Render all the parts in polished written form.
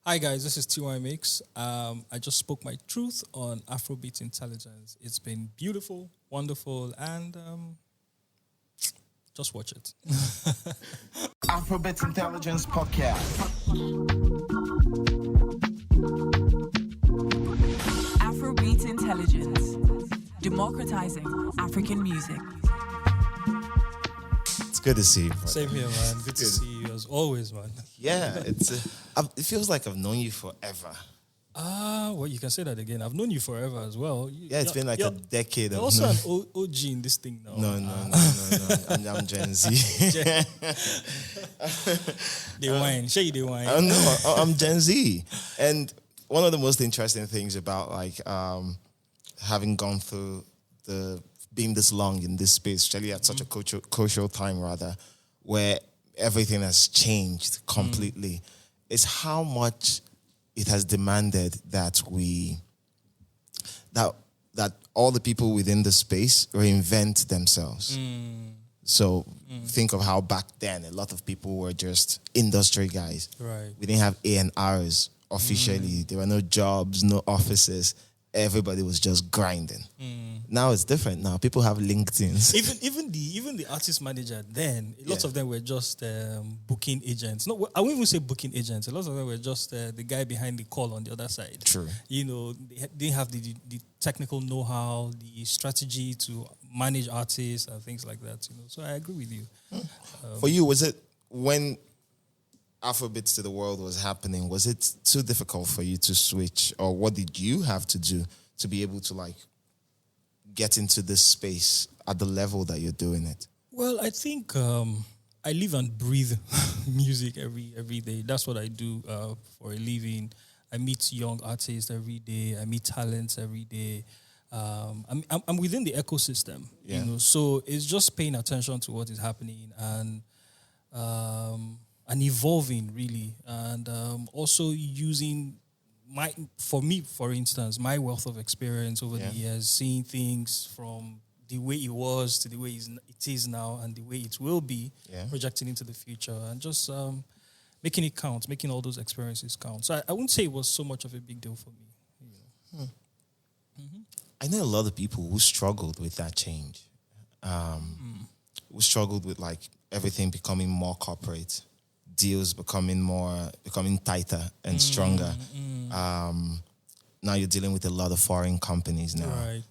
Hi guys, this is TY Mix. I just spoke my truth on Afrobeat intelligence. It's been beautiful, wonderful, and just watch it. Afrobeat Intelligence Podcast. Afrobeat Intelligence, democratizing African music. It's good to see you. Same here, man. Good to see you as always, man. Yeah, it feels like I've known you forever. Well, you can say that again. I've known you forever as well. Yeah, it's been like a decade. You're also an OG in this thing now. No. I'm Gen Z. They whine. Show you they whine. No, I'm Gen Z. And one of the most interesting things about having gone through being this long in this space, especially at such a crucial time rather, where everything has changed completely, is how much it has demanded that that all the people within the space reinvent themselves. So think of how back then a lot of people were just industry guys. Right. We didn't have A&Rs officially. There were no jobs, no offices. Everybody was just grinding. Now it's different. Now people have LinkedIn's. Even the artist manager then, lots of them were just booking agents. No, I won't even say booking agents. A lot of them were just the guy behind the call on the other side. True. You know, they didn't have the technical know-how, the strategy to manage artists and things like that. You know, so I agree with you. For you, was it when Afrobeats to the World was happening, was it too difficult for you to switch, or what did you have to do to be able to get into this space at the level that you're doing it? Well, I think I live and breathe music every day. That's what I do for a living. I meet young artists every day. I meet talents every day. I'm within the ecosystem, you know, so it's just paying attention to what is happening and evolving really, and also using for instance, my wealth of experience over the years, seeing things from the way it was to the way it is now and the way it will be, projecting into the future, and just making it count, making all those experiences count. So I wouldn't say it was so much of a big deal for me. You know. I know a lot of people who struggled with that change, who struggled with everything becoming more corporate, deals becoming tighter and stronger. Now you're dealing with a lot of foreign companies now. Right.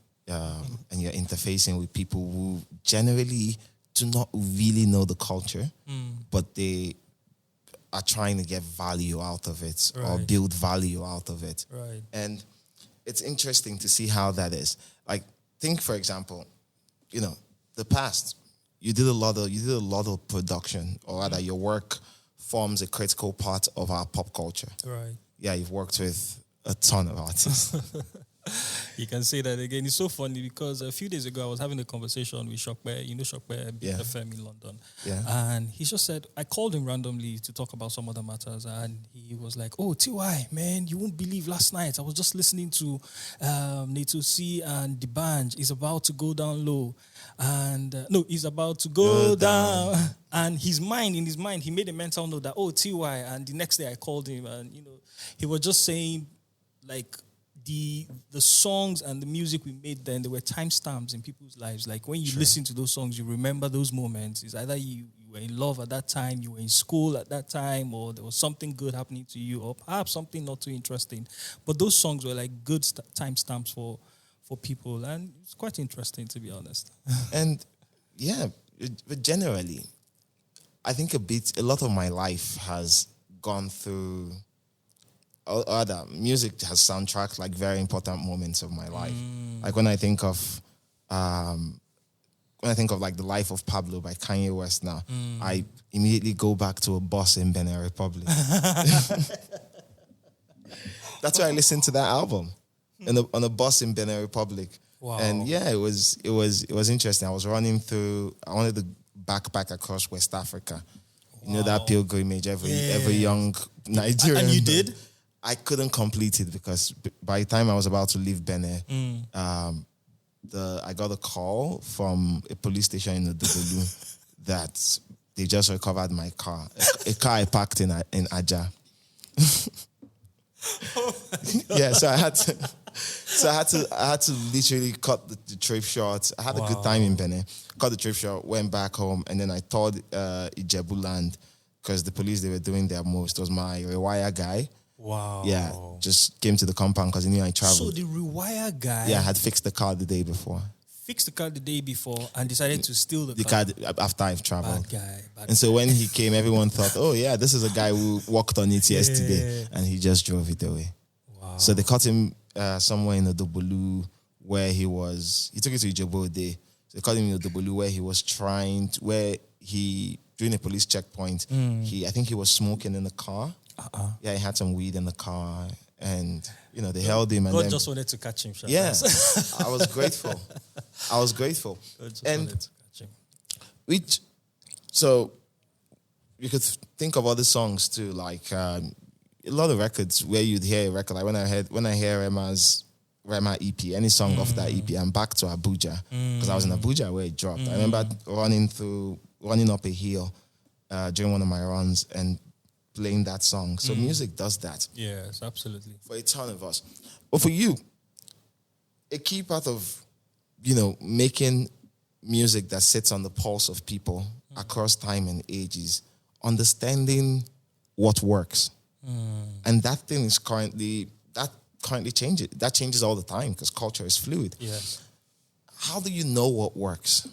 And you're interfacing with people who generally do not really know the culture, but they are trying to get value out of it or build value out of it. Right. And it's interesting to see how that is. Think, for example, the past, you did a lot of production, or rather your work forms a critical part of our pop culture. Right. Yeah, you've worked with a ton of artists. You can say that again. It's so funny because a few days ago I was having a conversation with Shokbe, Shokbe FM in London. Yeah. And he just said, I called him randomly to talk about some other matters, and he was like, oh, TY, man, you won't believe last night I was just listening to Nato C and the band is about to go down low. And he's about to go down. And in his mind, he made a mental note that, oh, TY. And the next day I called him, and, he was just saying, the songs and the music we made then, there were timestamps in people's lives. Like when you listen to those songs, you remember those moments. It's either you were in love at that time, you were in school at that time, or there was something good happening to you, or perhaps something not too interesting. But those songs were good timestamps for people, and it's quite interesting, to be honest. And but generally, I think a lot of my life has gone through other music has soundtracked very important moments of my life. When I think of the Life of Pablo by Kanye West now, I immediately go back to a bus in Benin Republic. That's why I listened to that album on a bus in Benin Republic. Wow. And it was interesting. I wanted to backpack across West Africa. You know that pilgrimage every young Nigerian. And you did? I couldn't complete it because by the time I was about to leave Benin, I got a call from a police station in Odogolu that they just recovered my car, a car I parked in Aja. Yeah, so I had to literally cut the trip short. I had a good time in Benin. Cut the trip short, went back home, and then I toured Ijebu land because the police, they were doing their most. It was my rewire guy. Wow. Yeah, just came to the compound because he knew I traveled. So the rewire guy... Yeah, I had fixed the car the day before. Fixed the car the day before and decided to steal the car after I've traveled. Bad guy. And so when he came, everyone thought, oh yeah, this is a guy who walked on it yesterday. And he just drove it away. Wow. So they caught him somewhere in Odobolu where he took it to Ijebu Day. So they caught him in Odobolu where he was during a police checkpoint, I think he was smoking in the car. Yeah, he had some weed in the car, and they held him. And God just wanted to catch him. Yeah, I was grateful. God just wanted to catch him. So you could think of other songs too, like a lot of records where you'd hear a record. Like when I hear Rema EP, any song off that EP, I'm back to Abuja because I was in Abuja where it dropped. I remember running up a hill during one of my runs and playing that song. So music does that. Yes, absolutely. For a ton of us. But for you, a key part of, making music that sits on the pulse of people across time and ages, understanding what works. And that thing is currently changes. That changes all the time because culture is fluid. Yes. How do you know what works?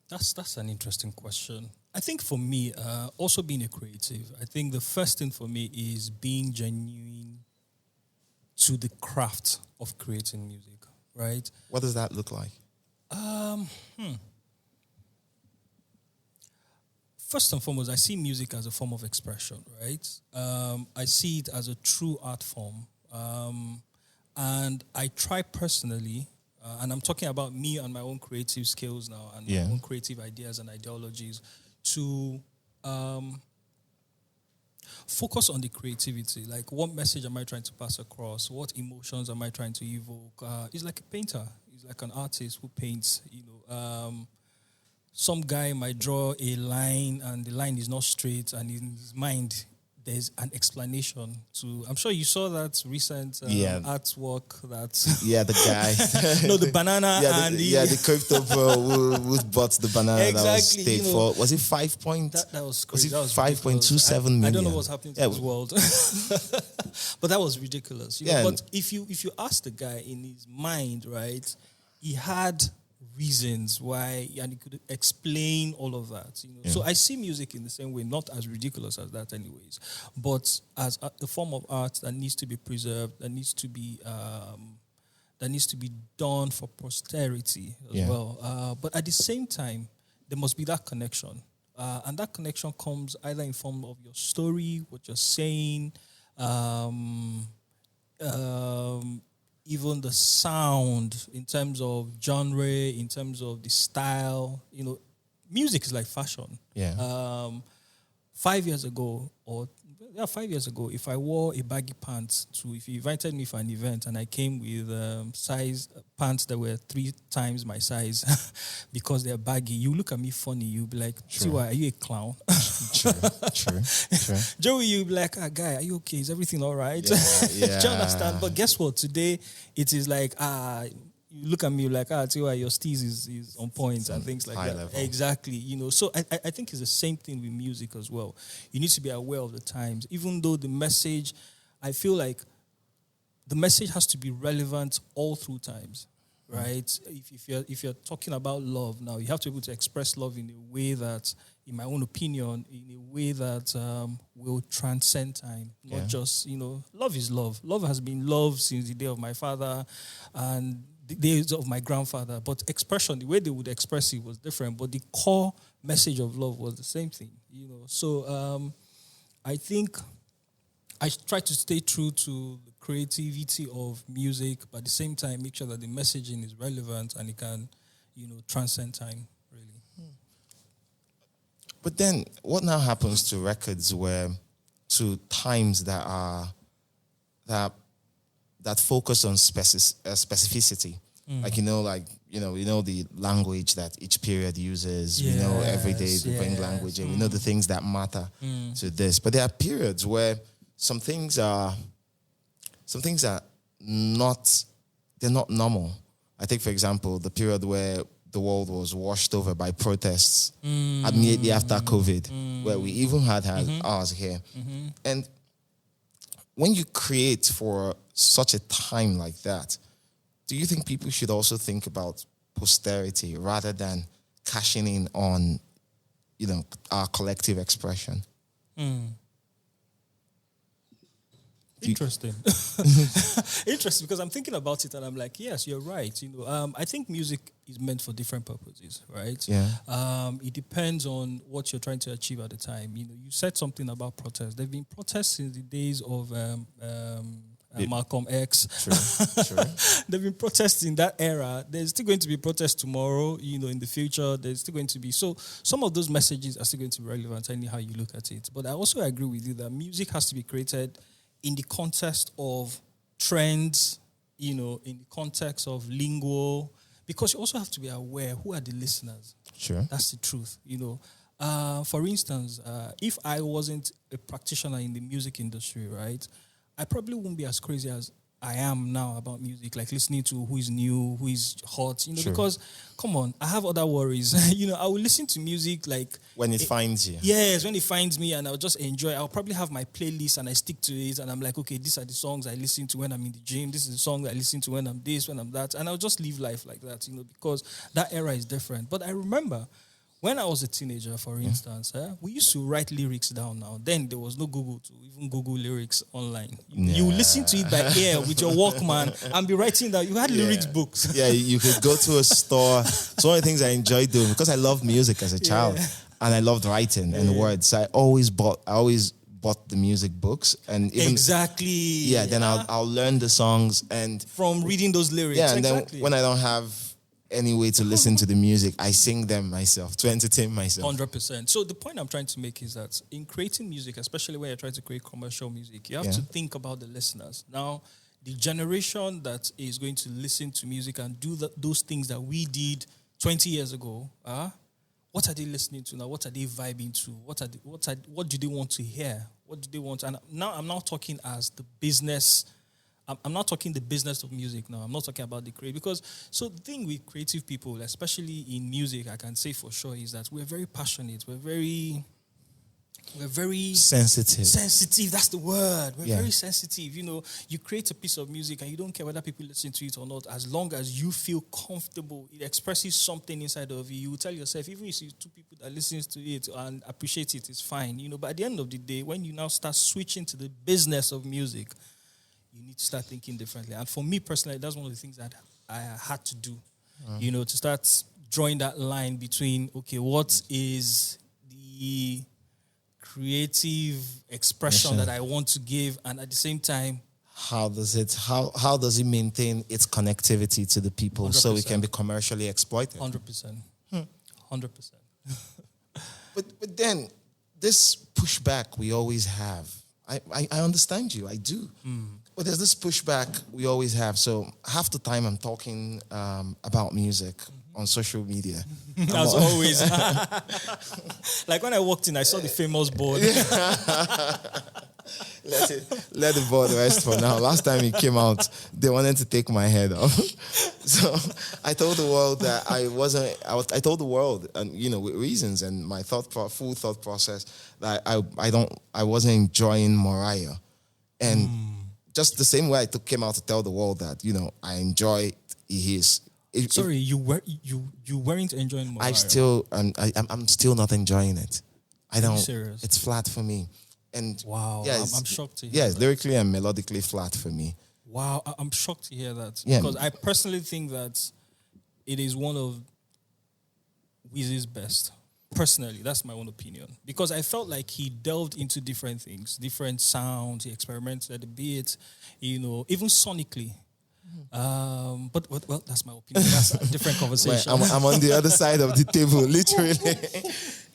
That's an interesting question. I think for me, also being a creative, I think the first thing for me is being genuine to the craft of creating music, right? What does that look like? First and foremost, I see music as a form of expression, right? I see it as a true art form. And I try personally, and I'm talking about me and my own creative skills now and my own creative ideas and ideologies, to focus on the creativity. Like, what message am I trying to pass across? What emotions am I trying to evoke? It's like a painter. It's like an artist who paints, some guy might draw a line and the line is not straight, and in his mind there's an explanation to... I'm sure you saw that recent artwork that... Yeah, the guy. No, the banana and the... Yeah, the crypto bro who bought the banana exactly, that was stayed for... Was it 5 point? That was crazy. Was it 5.27 million? I don't know what's happening to this world. But that was ridiculous. But if you ask the guy in his mind, right, he had reasons why, and he could explain all of that. So I see music in the same way, not as ridiculous as that anyways, but as a form of art that needs to be preserved, that needs to be done for posterity as well. But at the same time, there must be that connection. And that connection comes either in form of your story, what you're saying, even the sound, in terms of genre, in terms of the style. Music is like fashion. 5 years ago, 5 years ago, if I wore a baggy pants if you invited me for an event and I came with size pants that were 3 times my size because they're baggy, you look at me funny. You be like, Tiwa, are you a clown? True. Joey, you be like, guy, are you okay? Is everything all right? Yeah. Do you understand? But guess what? Today, it is like, you look at me like, Tiwa, your steez is on point and things like that. Level. Exactly. So I think it's the same thing with music as well. You need to be aware of the times. Even though the message, I feel like the message has to be relevant all through times, right? If you're talking about love now, you have to be able to express love in a way that, in my own opinion, in a way that will transcend time. Not just, love is love. Love has been love since the day of my father and the days of my grandfather. But expression, the way they would express it was different. But the core message of love was the same thing, So I think I try to stay true to the creativity of music, but at the same time, make sure that the messaging is relevant and it can, transcend time, really. But then, what now happens to records to times that focus on specificity? Like, the language that each period uses. We know every day we bring language in. We know the things that matter to this. But there are periods where some things are some things are they're not normal. I take, for example, the period where the world was washed over by protests immediately after COVID, where we even had ours here. And when you create for such a time like that, do you think people should also think about posterity rather than cashing in on, our collective expression? Interesting. Interesting, because I'm thinking about it and I'm like, yes, you're right. I think music is meant for different purposes, right? Yeah. It depends on what you're trying to achieve at the time. You said something about protests. There've been protests since the days of Malcolm X. True. There've been protests in that era. There's still going to be protests tomorrow, in the future. There's still going to be. So some of those messages are still going to be relevant, any how you look at it. But I also agree with you that music has to be created in the context of trends, in the context of lingo, because you also have to be aware who are the listeners. Sure. That's the truth, For instance, if I wasn't a practitioner in the music industry, right, I probably wouldn't be as crazy as I am now about music, like listening to who is new, who is hot, Sure. Because, come on, I have other worries. I will listen to music like... When it finds you. Yes, when it finds me, and I'll just enjoy. I'll probably have my playlist and I stick to it, and I'm like, okay, these are the songs I listen to when I'm in the gym. This is the song I listen to when I'm this, when I'm that. And I'll just live life like that, because that era is different. But I remember... when I was a teenager, for instance, we used to write lyrics down now. Then there was no Google to even Google lyrics online. You listen to it by ear with your Walkman and be writing down. You had lyrics books. Yeah, you could go to a store. It's one of the things I enjoyed doing because I loved music as a child and I loved writing and words. So I always bought the music books and even exactly. Then I'll learn the songs and from reading those lyrics. Yeah, and then when I don't have any way to listen to the music, I sing them myself to entertain myself. 100%. So the point I'm trying to make is that in creating music, especially when you're trying to create commercial music, you have to think about the listeners. Now, the generation that is going to listen to music and do those things that we did 20 years ago, what are they listening to now? What are they vibing to? What do they want to hear? What do they want? And now I'm not talking as the business. I'm not talking the business of music now. I'm not talking about the creative. Because, so the thing with creative people, especially in music, I can say for sure, is that we're very passionate. We're very sensitive. Sensitive, that's the word. We're very sensitive. You create a piece of music and you don't care whether people listen to it or not. As long as you feel comfortable, it expresses something inside of you. You tell yourself, even if you see two people that listens to it and appreciate it, it's fine. But at the end of the day, when you now start switching to the business of music, you need to start thinking differently. And for me personally, that's one of the things that I had to do, to start drawing that line between, okay, what is the creative expression that I want to give, and at the same time, how does it maintain its connectivity to the people 100%. So it can be commercially exploited? 100%. 100%. But then this pushback we always have. I understand you, I do. But there's this pushback we always have. So half the time I'm talking about music on social media. As always. Like when I walked in, I saw the famous board. Let the board rest for now. Last time he came out, they wanted to take my head off. So I told the world that I told the world, and with reasons and my full thought process, that I wasn't enjoying Mariah. And just the same way I came out to tell the world that, I enjoy his. Sorry, you weren't enjoying Mariah. I'm still not enjoying it. I don't. Are you serious? It's flat for me. And wow, I'm shocked to hear that. Yeah, lyrically and melodically flat for me. Wow, I'm shocked to hear that. Yeah. Because I personally think that it is one of Weezy's best. Personally, that's my own opinion. Because I felt like he delved into different things, different sounds, he experimented a bit, even sonically. But that's my opinion. That's a different conversation. I'm on the other side of the table,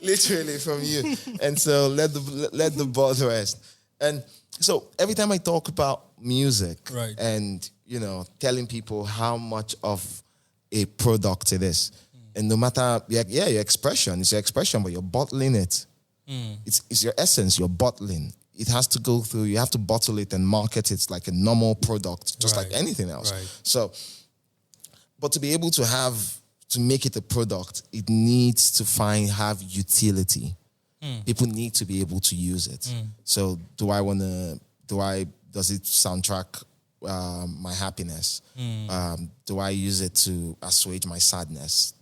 literally from you. And so let the board rest. And so every time I talk about music, right, and telling people how much of a product it is, and no matter your expression, it's your expression, but you're bottling it. It's your essence, you're bottling. it has to go through, you have to bottle it and market it like a normal product, just like anything else. Right. So, but to be able to make it a product, it needs to have utility. People need to be able to use it. So does it soundtrack my happiness? Do I use it to assuage my sadness?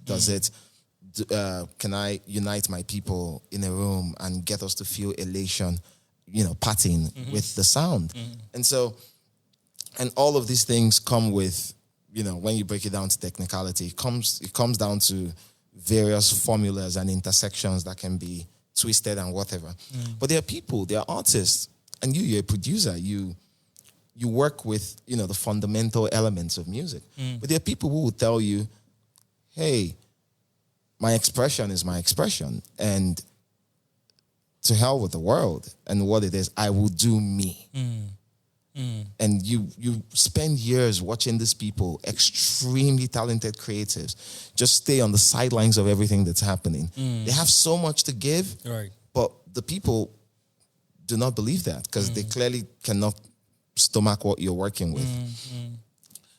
Can I unite my people in a room and get us to feel elation, partying with the sound? And so, and all of these things come with, when you break it down to technicality, it comes down to various formulas and intersections that can be twisted and whatever. But there are people, there are artists, and you're a producer, you work with, the fundamental elements of music. But there are people who will tell you, hey, my expression is my expression, and to hell with the world and what it is, I will do me. And you spend years watching these people, extremely talented creatives, just stay on the sidelines of everything that's happening. They have so much to give, but the people do not believe that because they clearly cannot stomach what you're working with.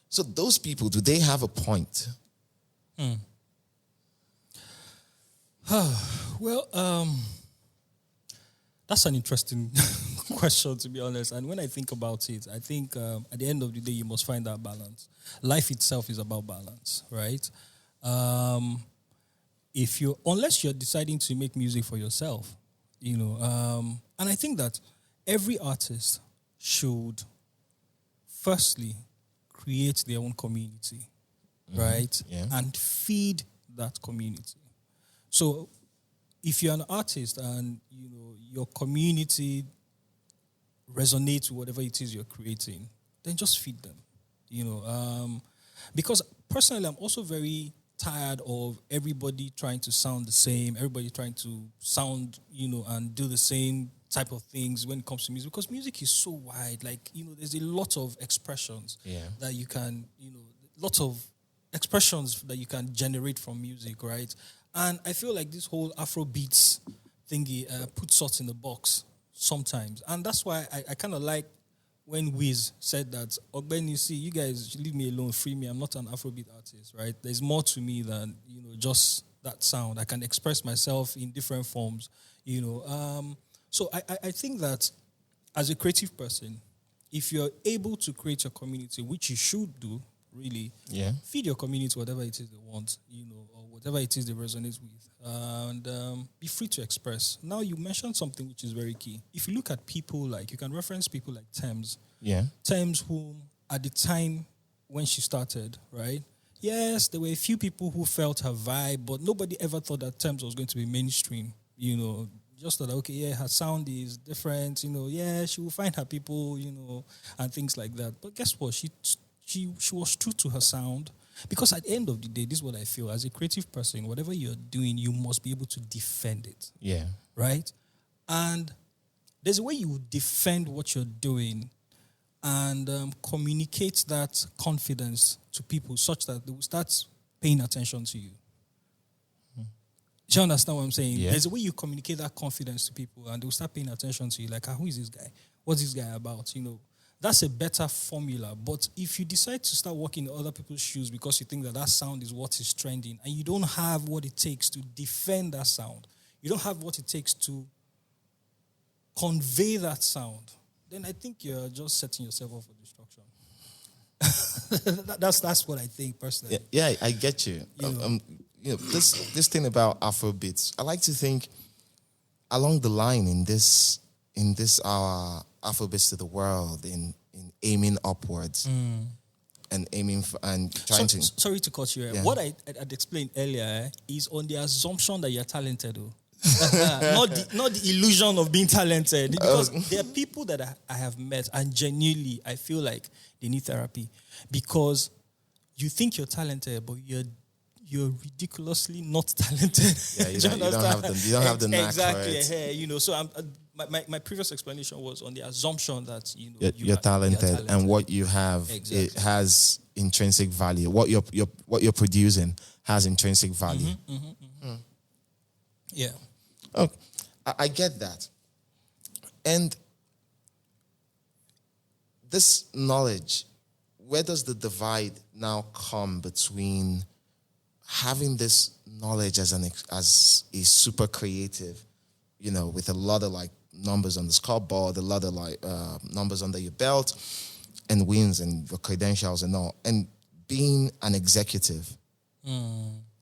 So those people, do they have a point? Well, that's an interesting question, to be honest. And when I think about it, I think at the end of the day, you must find that balance. Life itself is about balance, right? Unless you're deciding to make music for yourself, and I think that every artist should firstly create their own community, right? Yeah. And feed that community. So if you're an artist and your community resonates with whatever it is you're creating, then just feed them. Because personally, I'm also very tired of everybody trying to sound the same, everybody trying to sound, and do the same type of things when it comes to music, because music is so wide. Like, there's a lot of expressions that you can, lots of expressions that you can generate from music, right? And I feel like this whole Afrobeats thingy puts us in the box sometimes. And that's why I kind of like when Wiz said that, Ogbeni, see, you guys leave me alone, free me. I'm not an Afrobeat artist, right? There's more to me than, just that sound. I can express myself in different forms, So I think that as a creative person, if you're able to create a community, which you should do, really, feed your community whatever it is they want, or whatever it is they resonate with, and be free to express. Now, you mentioned something which is very key. If you look at people you can reference people like Thames. Yeah. Thames, whom at the time when she started, right? Yes, there were a few people who felt her vibe, but nobody ever thought that Thames was going to be mainstream, Just thought, okay, yeah, her sound is different, she will find her people, and things like that. But guess what? She was true to her sound, because at the end of the day, this is what I feel. As a creative person, whatever you're doing, you must be able to defend it. Yeah. Right? And there's a way you defend what you're doing and communicate that confidence to people such that they will start paying attention to you. Do you understand what I'm saying? Yeah. There's a way you communicate that confidence to people and they'll start paying attention to you. Like, who is this guy? What's this guy about? That's a better formula. But if you decide to start walking in other people's shoes because you think that sound is what is trending and you don't have what it takes to defend that sound, you don't have what it takes to convey that sound, then I think you're just setting yourself up for destruction. That's what I think personally. Yeah, I get you. This thing about Afrobeats, I like to think along the line in this our Afrobeats to the world, in aiming upwards and aiming and trying to. Sorry to cut you. What I'd explained earlier is on the assumption that you're talented, not the illusion of being talented. Because there are people that I have met and genuinely I feel like they need therapy because you think you're talented, but you're ridiculously not talented. Yeah, you don't have the knack for it. Exactly. So my previous explanation was on the assumption that you're talented, and what you have it has intrinsic value. What you're producing has intrinsic value. Yeah. Oh, I get that. And this knowledge, where does the divide now come between having this knowledge as a super creative, with a lot of like numbers on the scoreboard, a lot of like numbers under your belt, and wins and your credentials and all, and being an executive?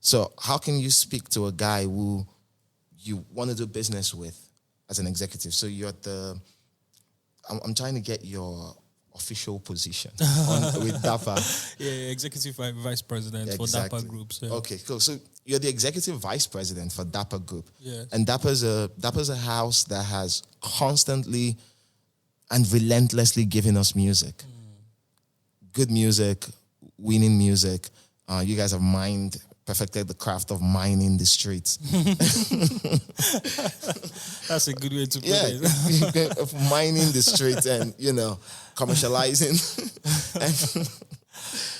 So how can you speak to a guy who you want to do business with as an executive? So you're I'm trying to get your official position with Dapper. Yeah, executive vice president for Dapper Group. So. Okay, cool. So you're the executive vice president for Dapper Group. Yes. And Dapper's a house that has constantly and relentlessly given us music. Good music, winning music. You guys have perfected the craft of mining the streets. That's a good way to put it. Of mining the streets and, commercializing.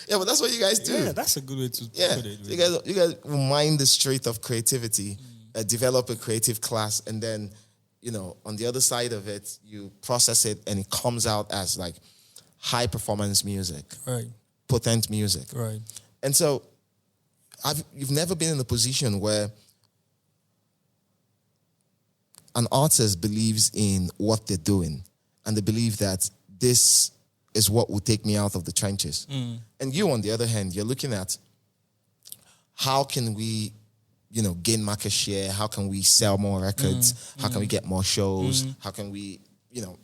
Yeah, but that's what you guys do. Yeah, that's a good way to put it. Really. You guys mine the street of creativity, develop a creative class, and then, on the other side of it, you process it and it comes out as like high performance music. Right. Potent music. Right. And so you've never been in a position where an artist believes in what they're doing and they believe that this is what will take me out of the trenches. And you, on the other hand, you're looking at how can we, gain market share? How can we sell more records? How can we get more shows? How can we,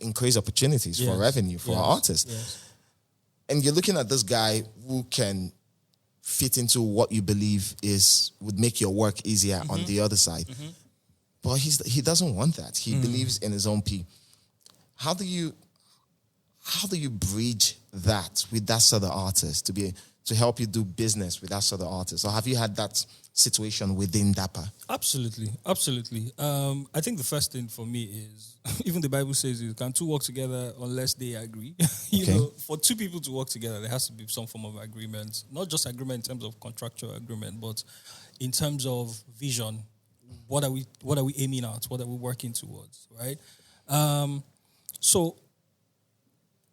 increase opportunities for revenue for our artists? Yes. And you're looking at this guy who can fit into what you believe would make your work easier on the other side. But he doesn't want that. He believes in his own P. How do you bridge that with that sort of artist to help you do business with that sort of artist? Or have you had that situation within Dapper? Absolutely. I think the first thing for me is, even the Bible says, can two work together unless they agree? For two people to work together, there has to be some form of agreement. Not just agreement in terms of contractual agreement, but in terms of vision. What are we aiming at? What are we working towards? Right? So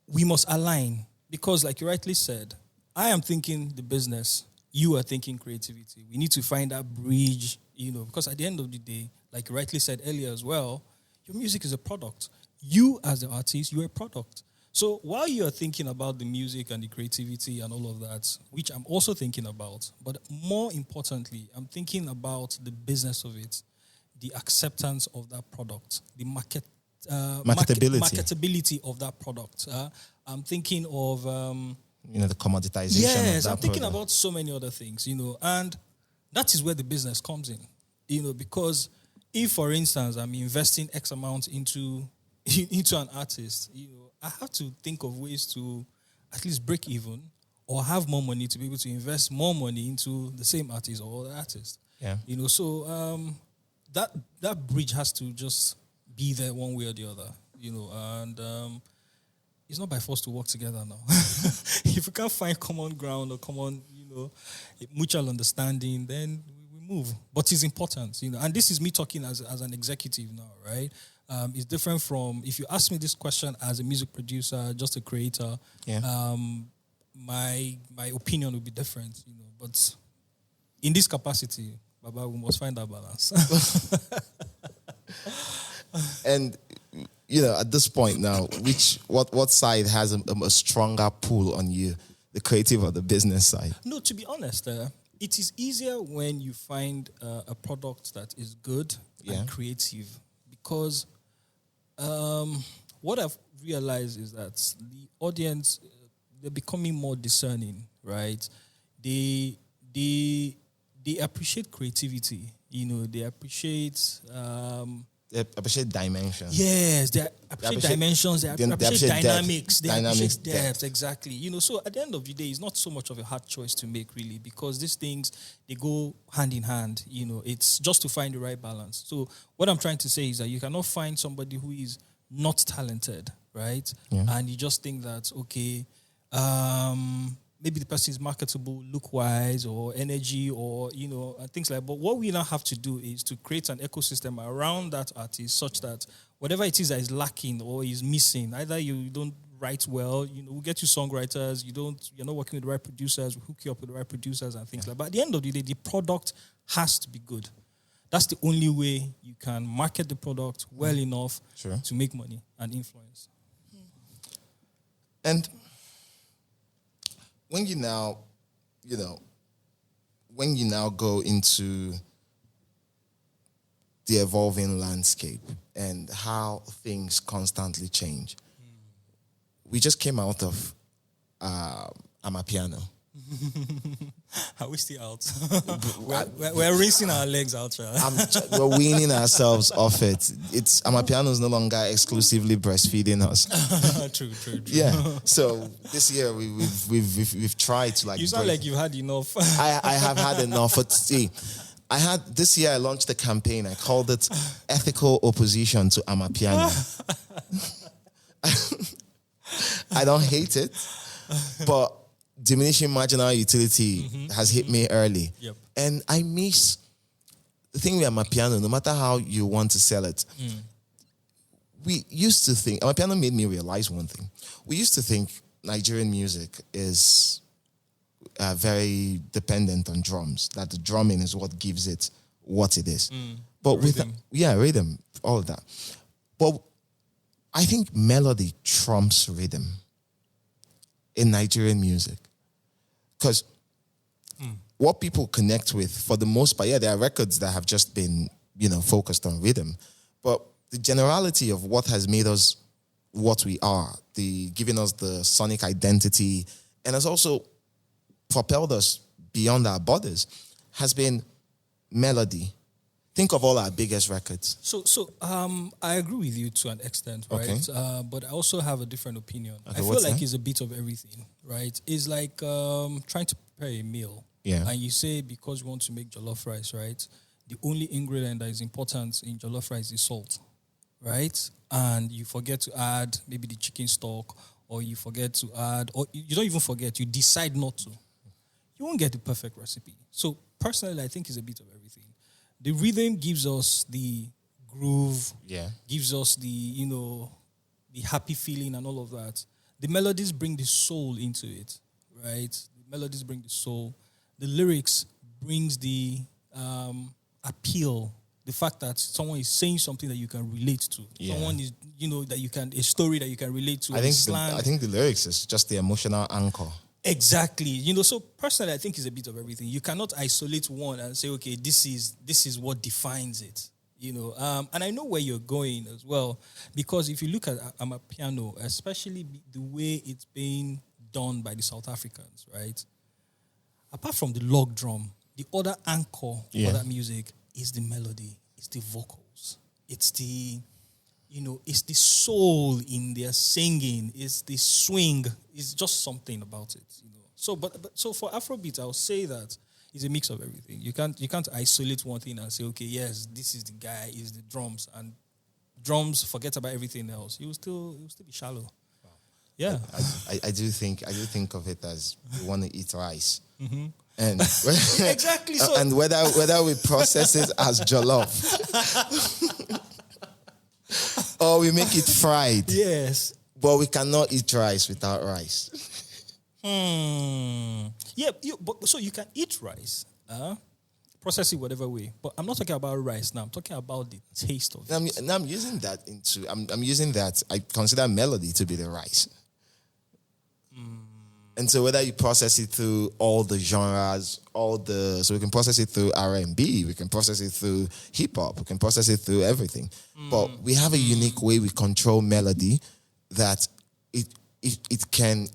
we must align, because like you rightly said, I am thinking the business, you are thinking creativity. We need to find that bridge, because at the end of the day, like you rightly said earlier as well, your music is a product. You as the artist, you're a product. So while you are thinking about the music and the creativity and all of that, which I'm also thinking about, but more importantly, I'm thinking about the business of it, the acceptance of that product, the marketability of that product. I'm thinking of the commoditization. Yes, of that I'm thinking product. about so many other things, and that is where the business comes in, because if, for instance, I'm investing X amount into an artist, I have to think of ways to at least break even or have more money to be able to invest more money into the same artist or other artist. Yeah. So that bridge has to just be there one way or the other, and it's not by force to work together now. If we can't find common ground or common, mutual understanding, then we move. But it's important, and this is me talking as an executive now, right? It's different from if you ask me this question as a music producer, just a creator. Yeah. My opinion would be different, But in this capacity, Baba, we must find that balance. And at this point now, what side has a stronger pull on you, the creative or the business side? No, to be honest, it is easier when you find a product that is good and creative, because what I've realized is that the audience, they're becoming more discerning, right? They appreciate creativity, they appreciate. They appreciate dimensions. Yes, they appreciate dimensions. They appreciate dynamics. They appreciate depth. Exactly. So at the end of the day, it's not so much of a hard choice to make, really, because these things, they go hand in hand. It's just to find the right balance. So what I'm trying to say is that you cannot find somebody who is not talented, right? Yeah. And you just think that, okay, maybe the person is marketable look-wise or energy or, and things like that. But what we now have to do is to create an ecosystem around that artist such that whatever it is that is lacking or is missing, either you don't write well. We'll get you songwriters. You're not working with the right producers. We'll hook you up with the right producers and things like that. But at the end of the day, the product has to be good. That's the only way you can market the product well enough to make money and influence. And when you now go into the evolving landscape and how things constantly change, we just came out of Amapiano. Are we still out? we're racing our legs out. We're weaning ourselves off it. Amapiano is no longer exclusively breastfeeding us. True. Yeah. So this year we've tried to You sound like you've had enough. I have had enough. But see, this year I launched a campaign. I called it Ethical Opposition to Amapiano. I don't hate it, but diminishing marginal utility has hit me early. Yep. And I miss the thing with Amapiano, no matter how you want to sell it. We used to think, Amapiano made me realize one thing. We used to think Nigerian music is very dependent on drums, that the drumming is what gives it what it is. But rhythm. Rhythm, all of that. But I think melody trumps rhythm in Nigerian music. Because what people connect with, for the most part, there are records that have just been, focused on rhythm. But the generality of what has made us what we are, giving us the sonic identity, and has also propelled us beyond our borders, has been melody. Think of all our biggest records. So I agree with you to an extent, right? Okay. But I also have a different opinion. Okay, I feel what's like that? it's a bit of everything, right? It's like trying to prepare a meal. Yeah. And you say because you want to make jollof rice, right? The only ingredient that is important in jollof rice is salt, right? And you forget to add maybe the chicken stock, or you forget to add, or you don't even forget, you decide not to. You won't get the perfect recipe. So personally, I think it's a bit of everything. The rhythm gives us the groove, gives us the happy feeling and all of that. The melodies bring the soul into it, right? The melodies bring the soul. The lyrics brings the appeal, the fact that someone is saying something that you can relate to. Yeah. Someone is, a story that you can relate to. I think the lyrics is just the emotional anchor. Exactly. So personally, I think it's a bit of everything. You cannot isolate one and say, okay, this is what defines it. And I know where you're going as well, because if you look at Amapiano, especially the way it's being done by the South Africans, right? Apart from the log drum, the other anchor for that music is the melody, it's the vocals, it's the it's the soul in their singing, it's the swing, it's just something about it, So, so for Afrobeat, I'll say that it's a mix of everything. You can't isolate one thing and say, okay, yes, this is the guy, is the drums, and drums, forget about everything else. You will still be shallow. Wow. Yeah, I do think of it as we want to eat rice. Mm-hmm. And exactly. So. And whether we process it as jollof or we make it fried. Yes. But we cannot eat rice without rice. Yeah, but so you can eat rice, process it whatever way. But I'm not talking about rice now. I'm talking about the taste of it. Now I'm using that I'm using that. I consider melody to be the rice. And so whether you process it through all the genres, so we can process it through R&B, we can process it through hip hop, we can process it through everything. But we have a unique way we control melody that it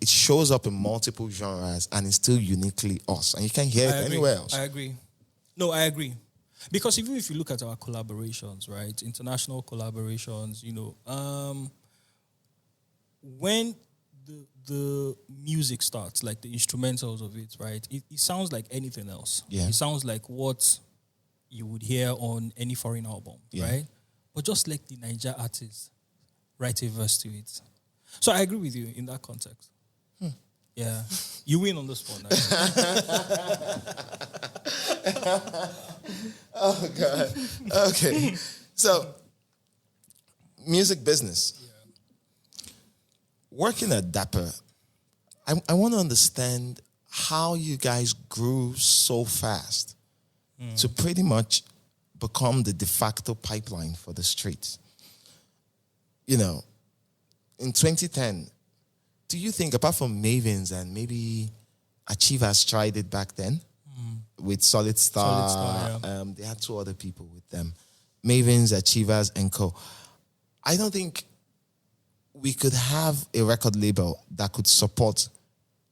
shows up in multiple genres and it's still uniquely us. And you can't hear it anywhere else. I agree. No, I agree. Because even if you look at our collaborations, right, international collaborations, when the music starts, like the instrumentals of it, right? It sounds like anything else. Yeah. It sounds like what you would hear on any foreign album, right? But just like the Niger artists write a verse to it. So I agree with you in that context. Yeah. You win on this one. Oh, God. Okay. So, music business. working at Dapper, I want to understand how you guys grew so fast to pretty much become the de facto pipeline for the streets. You know, in 2010, do you think, apart from Mavens and maybe Achievers tried it back then with Solid Star, they had 2 other people with them, Mavens, Achievers, and co. I don't think we could have a record label that could support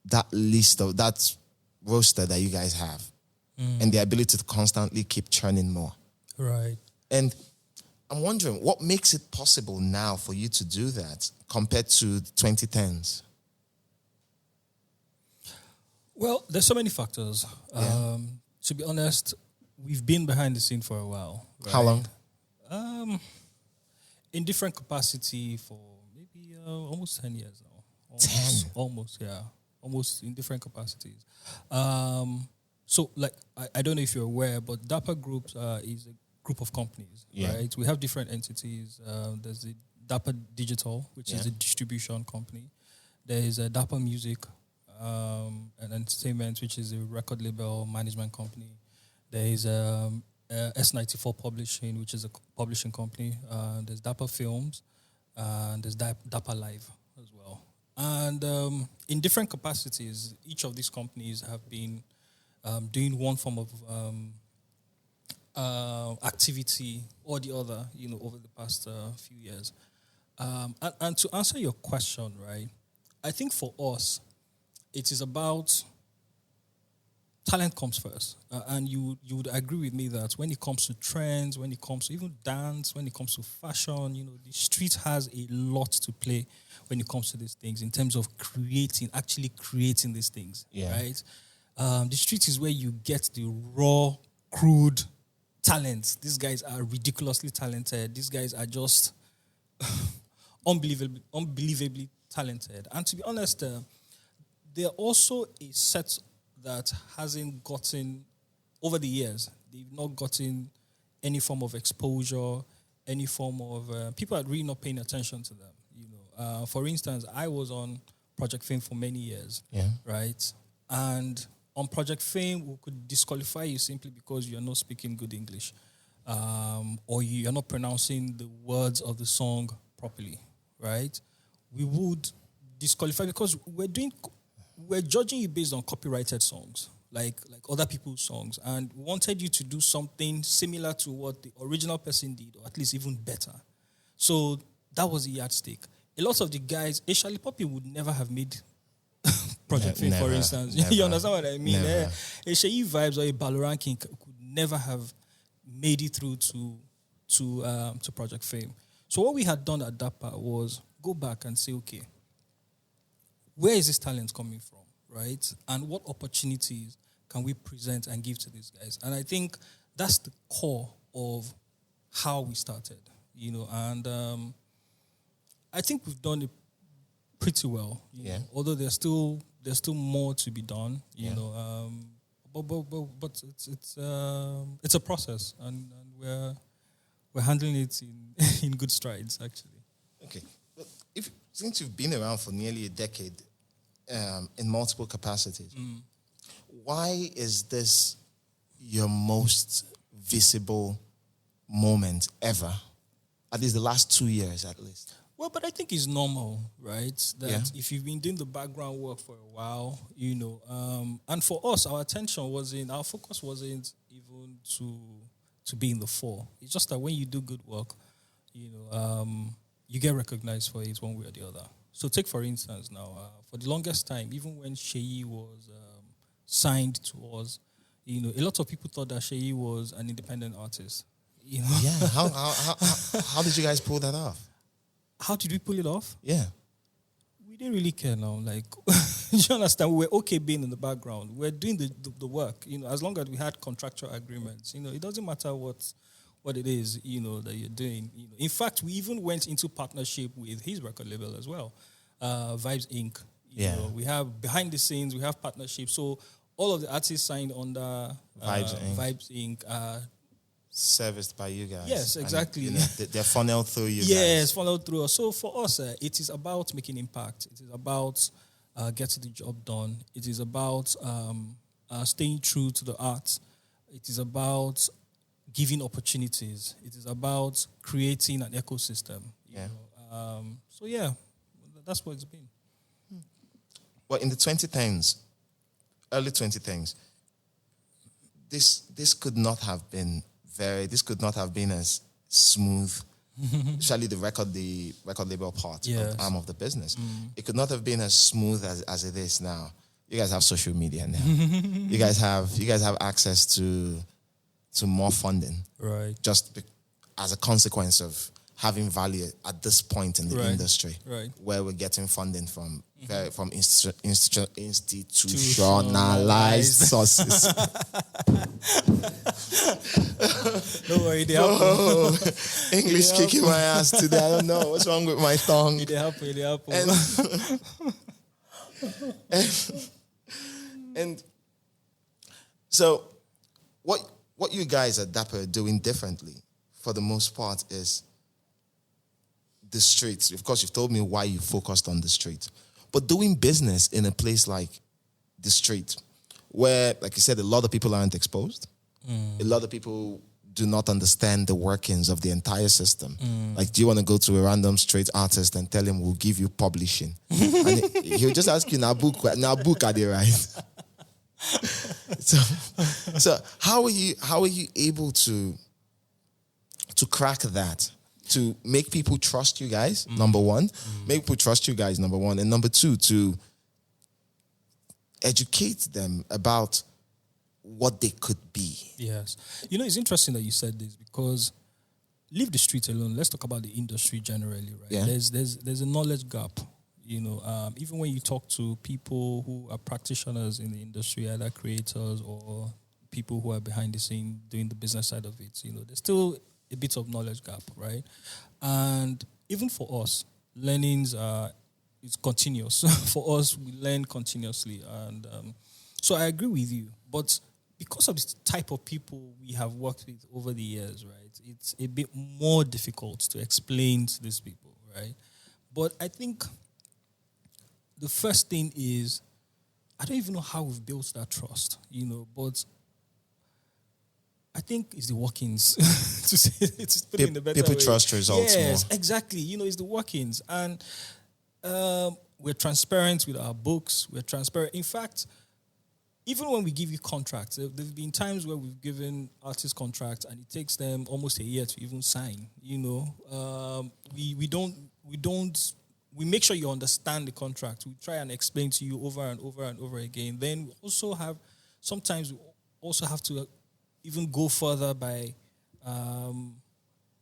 that list of that roster that you guys have and the ability to constantly keep churning more. Right. And I'm wondering, what makes it possible now for you to do that compared to the 2010s? Well, there's so many factors. To be honest, we've been behind the scene for a while. Right? How long? In different capacity for maybe almost 10 years now. 10? Almost, yeah. Almost in different capacities. So, like, I don't know if you're aware, but Dapper Group is a group of companies, right? We have different entities. There's the Dapper Digital, which is a distribution company. There is a Dapper Music and Entertainment, which is a record label management company. There is S3E17 Publishing, which is a publishing company. There's Dapper Films, and there's Dapper Live as well. And in different capacities, each of these companies have been doing one form of activity or the other, over the past few years. And to answer your question, right, I think for us, it is about talent comes first. And you would agree with me that when it comes to trends, when it comes to even dance, when it comes to fashion, the street has a lot to play when it comes to these things in terms of actually creating these things, right? The street is where you get the raw, crude talents. These guys are ridiculously talented. These guys are just unbelievably talented. And to be honest, they're also a set that hasn't gotten, over the years, they've not gotten any form of exposure, any form of, people are really not paying attention to them. For instance, I was on Project Fame for many years, right? And on Project Fame, we could disqualify you simply because you're not speaking good English, or you're not pronouncing the words of the song properly, right? We would disqualify because we're judging you based on copyrighted songs, like other people's songs, and we wanted you to do something similar to what the original person did, or at least even better. So that was a yardstick. A lot of the guys, a Shallipopi would never have made Project Fame, for instance. You understand what I mean? A Seyi Vibez or a Baloran King could never have made it through to Project Fame. So what we had done at Dapper was go back and say, okay, where is this talent coming from, right? And what opportunities can we present and give to these guys? And I think that's the core of how we started, and I think we've done it pretty well, know, although there's still more to be done, you know. But it's a process, and we're handling it in good strides, actually. Okay, but since you've been around for nearly a decade, in multiple capacities, why is this your most visible moment ever? At least the last 2 years, at least. Well, but I think it's normal, right? That if you've been doing the background work for a while, and for us, our focus wasn't even to be in the fore. It's just that when you do good work, you get recognized for it one way or the other. So take, for instance, now, for the longest time, even when Seyi was signed to us, a lot of people thought that Seyi was an independent artist. Yeah, how did you guys pull that off? How did we pull it off? Yeah. We didn't really care now. Like, you understand? We were okay being in the background. We're doing the work, as long as we had contractual agreements. It doesn't matter what it is, that you're doing. In fact, we even went into partnership with his record label as well, Vibes Inc. We have behind the scenes, we have partnerships. So all of the artists signed under Vibes Inc. serviced by you guys. Yes, exactly. And, they're funneled through you guys. Yes, funneled through us. So for us, it is about making impact. It is about getting the job done. It is about staying true to the art. It is about giving opportunities. It is about creating an ecosystem. You know? So yeah, that's what it's been. Well, in the 2010s, early 2010s, this could not have been as smooth. Especially the record label part, of arm of the business. It could not have been as smooth as it is now. You guys have social media now. you guys have access to more funding, right? Just as a consequence of having value at this point in the industry, right? Where we're getting funding from institutionalized sources. Don't worry, they English kicking my ass today. I don't know what's wrong with my tongue. It happen. And so, what you guys at Dapper are doing differently, for the most part, is the streets. Of course, you've told me why you focused on the street, but doing business in a place like the street, where, like you said, a lot of people aren't exposed. A lot of people do not understand the workings of the entire system. Like, do you want to go to a random street artist and tell him we'll give you publishing? And he'll just ask you, now book are they right? So how are you able to crack that? To make people trust you guys, number one. Make people trust you guys, number one. And number two, to educate them about what they could be. Yes. You know, it's interesting that you said this, because leave the street alone. Let's talk about the industry generally, right? Yeah. There's a knowledge gap. You know, even when you talk to people who are practitioners in the industry, either creators or people who are behind the scene doing the business side of it, you know, there's still a bit of knowledge gap, right? And even for us, learnings it's continuous. For us, we learn continuously. And so I agree with you. But because of the type of people we have worked with over the years, right, it's a bit more difficult to explain to these people, right? But I think the first thing is, I don't even know how we've built that trust, you know, but I think it's the workings. To say it's put in the better people way. Trust results more. Yes, exactly. You know, it's the workings. And we're transparent with our books. We're transparent. In fact, even when we give you contracts, there have been times where we've given artists contracts and it takes them almost a year to even sign. You know, we make sure you understand the contract. We try and explain to you over and over and over again. Then we also have to even go further by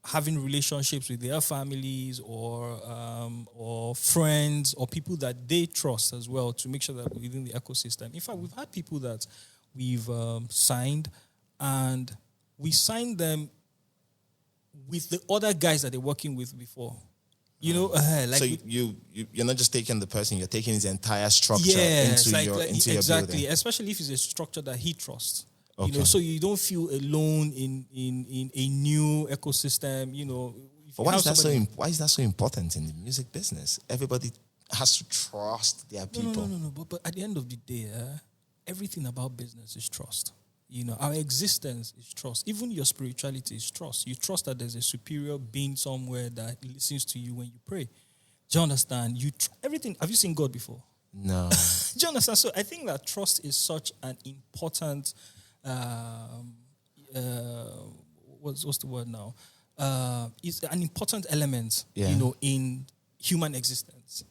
having relationships with their families or friends or people that they trust as well, to make sure that we're within the ecosystem. In fact, we've had people that we've signed, and we signed them with the other guys that they're working with before. You know, so you're not just taking the person; you're taking his entire structure into your exactly, building. Especially if it's a structure that he trusts. Okay. You know, so you don't feel alone in a new ecosystem. You know, but why is that so important in the music business? Everybody has to trust their people. No. But at the end of the day, everything about business is trust. You know, our existence is trust. Even your spirituality is trust. You trust that there's a superior being somewhere that listens to you when you pray. Do you understand? Everything. Have you seen God before? No. Do you understand? So I think that trust is such an important. What's the word now? It's an important element. You know, in human existence.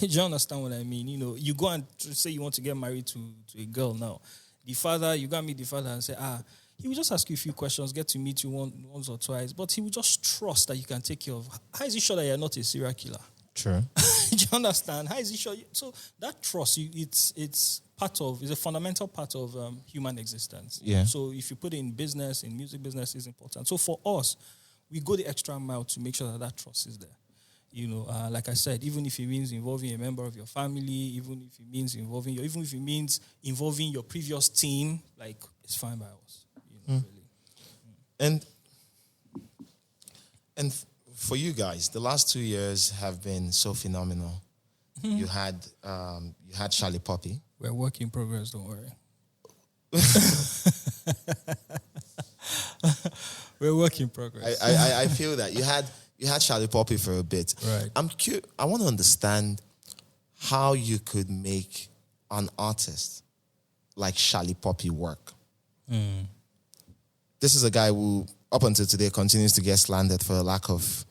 Do you understand what I mean? You know, you go and say you want to get married to a girl now. The father, you go and meet the father and say, he will just ask you a few questions, get to meet you once or twice, but he will just trust that you can take care of. How is he sure that you're not a serial killer? True. Do you understand? How is he sure? So that trust, it's a fundamental part of human existence. Yeah. So if you put it in business, in music business, is important. So for us, we go the extra mile to make sure that trust is there. You know, like I said, even if it means involving a member of your family, even if it means involving your previous team, like, it's fine by us. You know, really. And And for you guys, the last 2 years have been so phenomenal. You had Shallipopi. We're a work in progress, don't worry. We're a work in progress. I feel that you had Shallipopi for a bit. Right. I'm curious. I want to understand how you could make an artist like Shallipopi work. This is a guy who, up until today, continues to get slandered for a lack of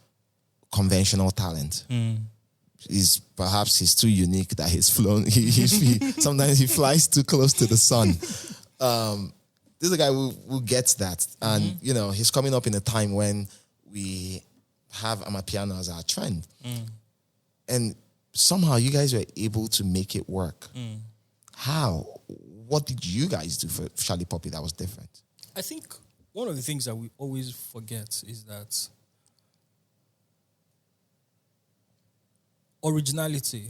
conventional talent. Perhaps he's too unique that he's flown. Sometimes he flies too close to the sun. This is a guy who gets that, and he's coming up in a time when we have Amapiano as our trend, and somehow you guys were able to make it work. How? What did you guys do for Shallipopi that was different? I think one of the things that we always forget is that originality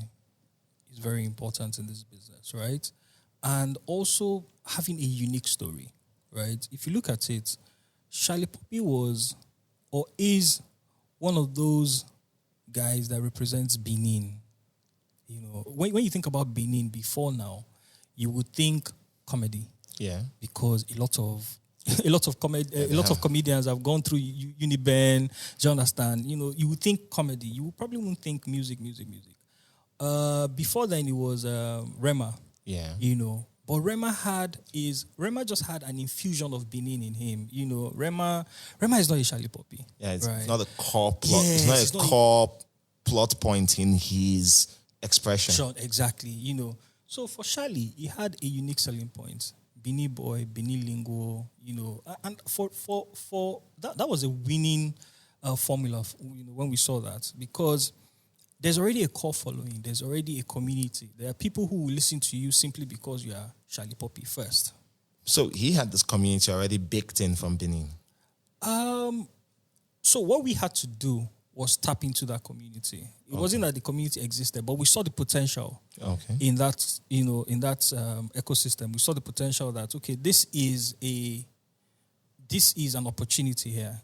is very important in this business, right? And also having a unique story, right? If you look at it, Shallipopi was or is one of those guys that represents Benin. When you think about Benin before now, you would think comedy. Yeah. Because a lot of comedians have gone through Uniben. Do you understand? You would think comedy. You probably wouldn't think music. Before then, it was Rema. Yeah. But Rema just had an infusion of Benin in him. Rema is not a Shallipopi. Yeah, it's right? not a core plot. It's not a core plot point in his expression. Sure, exactly. So for Shalli, he had a unique selling point. Benin boy, Benin lingo, and for that was a winning formula. When we saw that, because there's already a core following, there's already a community. There are people who will listen to you simply because you are Shallipopi first. So he had this community already baked in from Benin. So what we had to do was tap into that community. It wasn't that the community existed, but we saw the potential in that, ecosystem. We saw the potential that, okay, this is an opportunity here.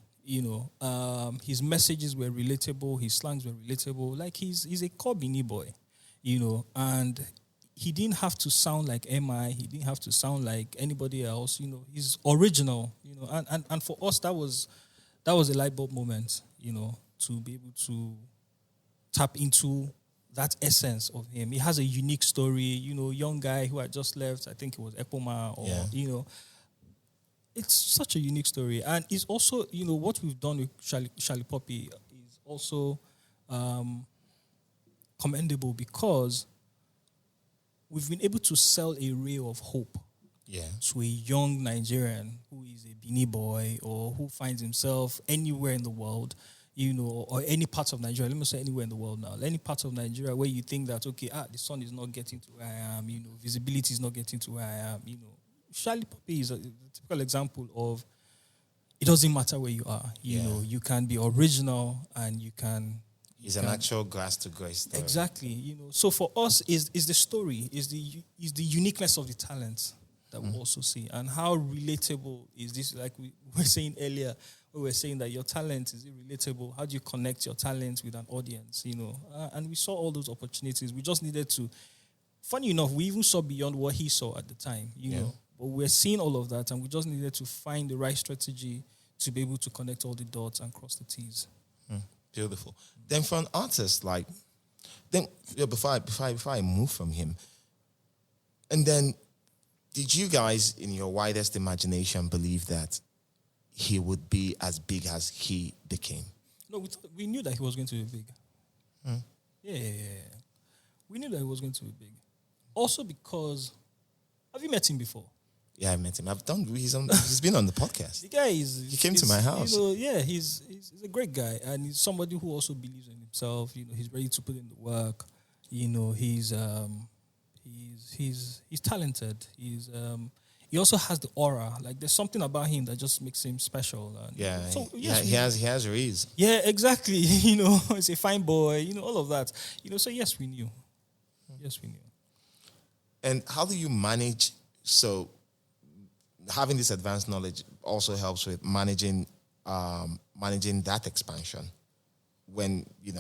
His messages were relatable, his slangs were relatable. Like he's a core Benin boy, and he didn't have to sound like MI, he didn't have to sound like anybody else, he's original, and for us that was a light bulb moment, to be able to tap into that essence of him. He has a unique story, young guy who had just left, I think it was Epoma, or, it's such a unique story. And it's also, what we've done with Shallipopi is also commendable because we've been able to sell a ray of hope to a young Nigerian who is a Benin boy or who finds himself anywhere in the world, or any parts of Nigeria. Let me say anywhere in the world now. Any parts of Nigeria where you think that, okay, the sun is not getting to where I am, visibility is not getting to where I am, Shallipopi is a typical example of it doesn't matter where you are. You can be original and you can... It's an actual grass to grace story. Exactly. So for us, is the story, is the uniqueness of the talent that we also see. And how relatable is this? Like we were saying earlier, we were saying that your talent is relatable. How do you connect your talent with an audience? And we saw all those opportunities. We just needed to... Funny enough, we even saw beyond what he saw at the time, But we're seeing all of that, and we just needed to find the right strategy to be able to connect all the dots and cross the T's. Beautiful. Then for an artist, before I move from him, and then did you guys, in your widest imagination, believe that he would be as big as he became? No, we knew that he was going to be big. Yeah. We knew that he was going to be big. Also because, have you met him before? Yeah, I met him. He's been on the podcast. The guy he came to my house. He's a great guy, and he's somebody who also believes in himself. He's ready to put in the work. He's talented. He also has the aura. Like there's something about him that just makes him special. And he has reason. Yeah, exactly. He's a fine boy. All of that. So yes, we knew. Yes, we knew. And how do you manage? So having this advanced knowledge also helps with managing managing that expansion when, you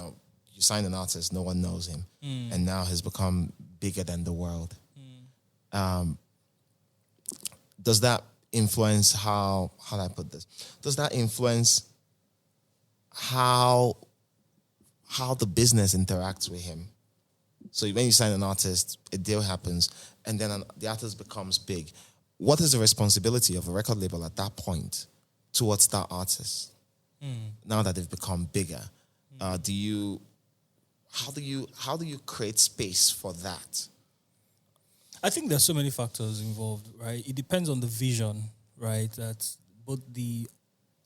sign an artist, no one knows him, and now has become bigger than the world. Does that influence how do I put this? Does that influence how the business interacts with him? So when you sign an artist, a deal happens, and then the artist becomes big. What is the responsibility of a record label at that point towards that artist? Now that they've become bigger, how do you create space for that? I think there's so many factors involved, right? It depends on the vision, right, that both the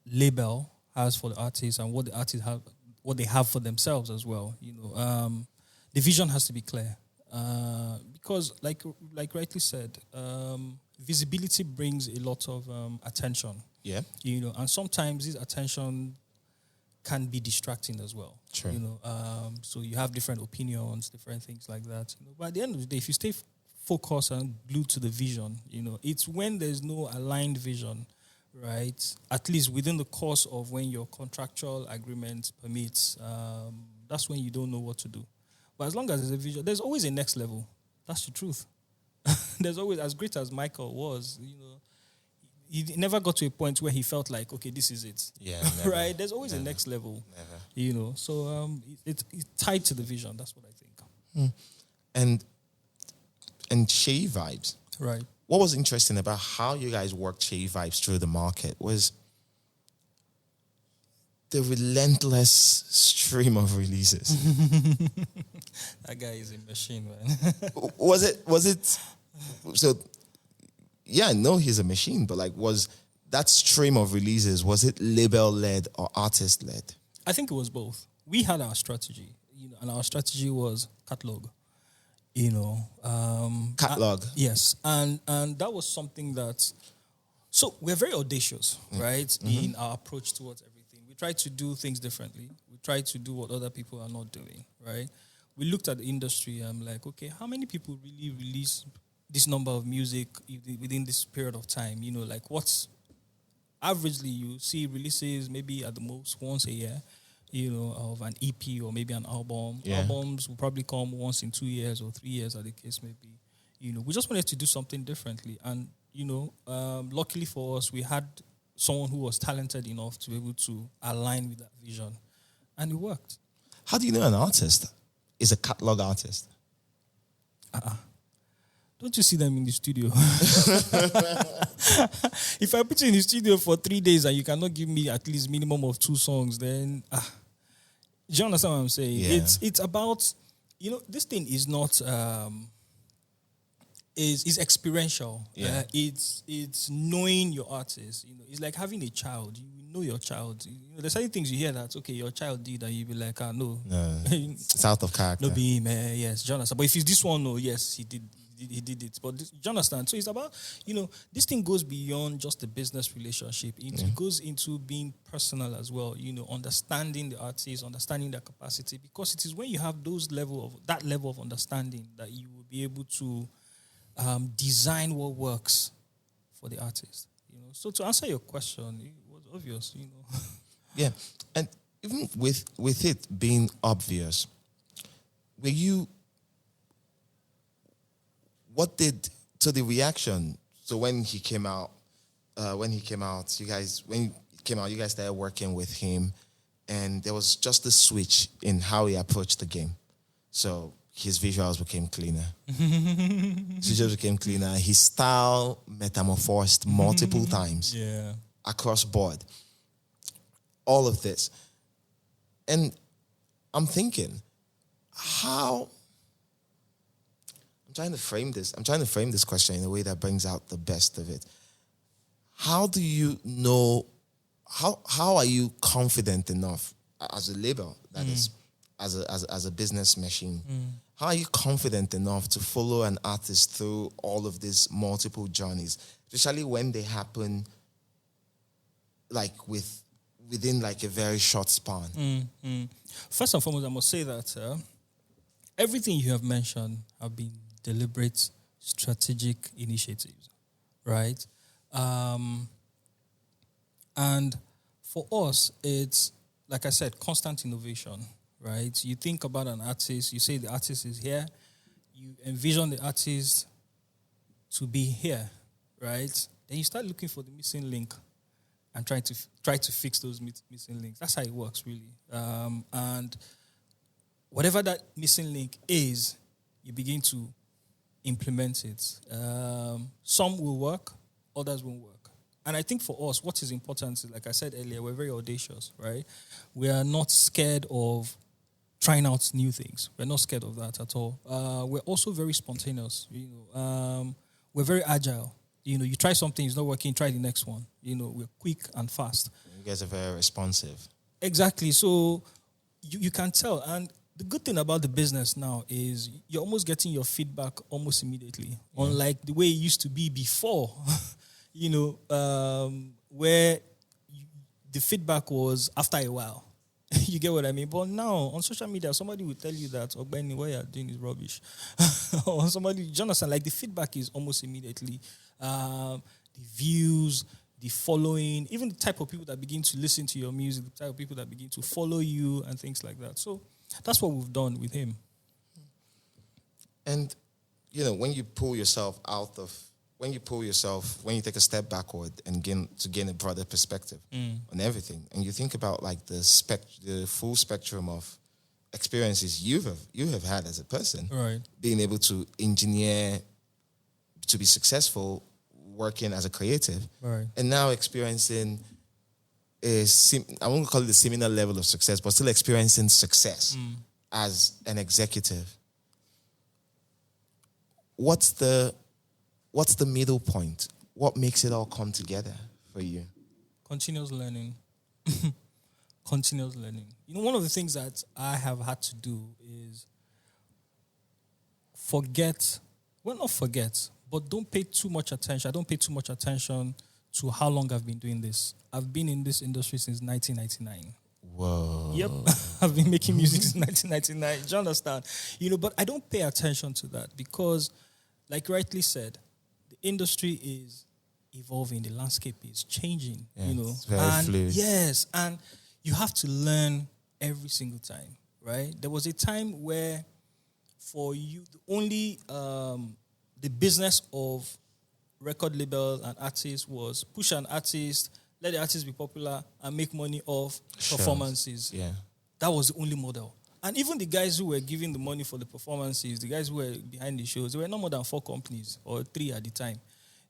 label has for the artist and what the artists have, what they have for themselves as well. The vision has to be clear because, like rightly said, visibility brings a lot of attention. Yeah, and sometimes this attention can be distracting as well. True. So you have different opinions, different things like that. But at the end of the day, if you stay focused and glued to the vision, it's when there's no aligned vision, right? At least within the course of when your contractual agreement permits, that's when you don't know what to do. But as long as there's a vision, there's always a next level. That's the truth. There's always, as great as Michael was, he never got to a point where he felt like, okay, this is it. Yeah, never, right? There's always a next level. Never. So it's tied to the vision. That's what I think. And Seyi Vibez. Right. What was interesting about how you guys worked Seyi Vibez through the market was the relentless stream of releases. That guy is a machine, man. Was it? So, yeah, I know he's a machine, but was that stream of releases, was it label-led or artist-led? I think it was both. We had our strategy, and our strategy was catalog. Catalog. Yes, and that was something that. So we're very audacious, right, in our approach towards everything. We try to do things differently. We try to do what other people are not doing, right? We looked at the industry and I'm like, okay, how many people really release this number of music within this period of time? What's averagely you see releases maybe at the most once a year, of an EP or maybe an album. Yeah. Albums will probably come once in 2 years or 3 years, as the case may be. We just wanted to do something differently. And, luckily for us, we had someone who was talented enough to be able to align with that vision. And it worked. How do you know an artist is a catalog artist? Don't you see them in the studio? If I put you in the studio for 3 days and you cannot give me at least minimum of 2 songs, then do you understand what I'm saying? Yeah. It's about, this thing is not is experiential. Yeah. It's knowing your artist. It's like having a child. You know your child. There's certain things you hear that your child did, and you be like, no, it's out of character. No, be him. Yes, do you understand? But if it's this one, no, yes, he did. He did it. But do you understand? So it's about, this thing goes beyond just the business relationship. It goes into being personal as well, understanding the artist, understanding their capacity, because it is when you have that level of understanding that you will be able to design what works for the artist. So to answer your question, it was obvious, Yeah. And even with it being obvious, the reaction? So when he came out, you guys started working with him, and there was just a switch in how he approached the game. So his visuals became cleaner. His style metamorphosed multiple times. Yeah. Across board. All of this. And I'm thinking, I'm trying to frame this question in a way that brings out the best of it. How do you know, how are you confident enough as a label, that is, as a business machine, how are you confident enough to follow an artist through all of these multiple journeys, especially when they happen within a very short span? First and foremost, I must say that everything you have mentioned have been deliberate, strategic initiatives, right? And For us, it's, like I said, constant innovation, right? You think about an artist, you say the artist is here, you envision the artist to be here, right? Then you start looking for the missing link and try to fix those missing links. That's how it works, really. And whatever that missing link is, you begin to implement it. Some will work, others won't work. And I think for us, what is important is, like I said earlier, we're very audacious, right? We are not scared of trying out new things. We're not scared of that at all. We're also very spontaneous. We're very agile. You try something, it's not working, try the next one. We're quick and fast. You guys are very responsive. Exactly. So you can tell. And the good thing about the business now is you're almost getting your feedback almost immediately. Yeah. Unlike the way it used to be before, where the feedback was after a while. You get what I mean? But now, on social media, somebody will tell you that, oh, Benny, what you're doing is rubbish. Or somebody, do you understand? Like, the feedback is almost immediately. The views, the following, even the type of people that begin to listen to your music, the type of people that begin to follow you and things like that. So that's what we've done with him. And, when you take a step backward and gain a broader perspective on everything, and you think about like the full spectrum of experiences you have had as a person, right? Being able to engineer, to be successful, working as a creative, right? And now experiencing I won't call it a similar level of success, but still experiencing success as an executive. What's the middle point? What makes it all come together for you? Continuous learning. Continuous learning. One of the things that I have had to do is not forget, but don't pay too much attention. I don't pay too much attention to how long I've been doing this. I've been in this industry since 1999. Whoa. Yep. I've been making music since 1999. Do you understand? But I don't pay attention to that because, like rightly said, the industry is evolving, the landscape is changing, It's very fluid. Yes, and you have to learn every single time, right? There was a time where for you, only the business of record label and artists was push an artist, let the artist be popular, and make money off performances. Yeah. That was the only model. And even the guys who were giving the money for the performances, the guys who were behind the shows, there were no more than 4 companies or 3 at the time.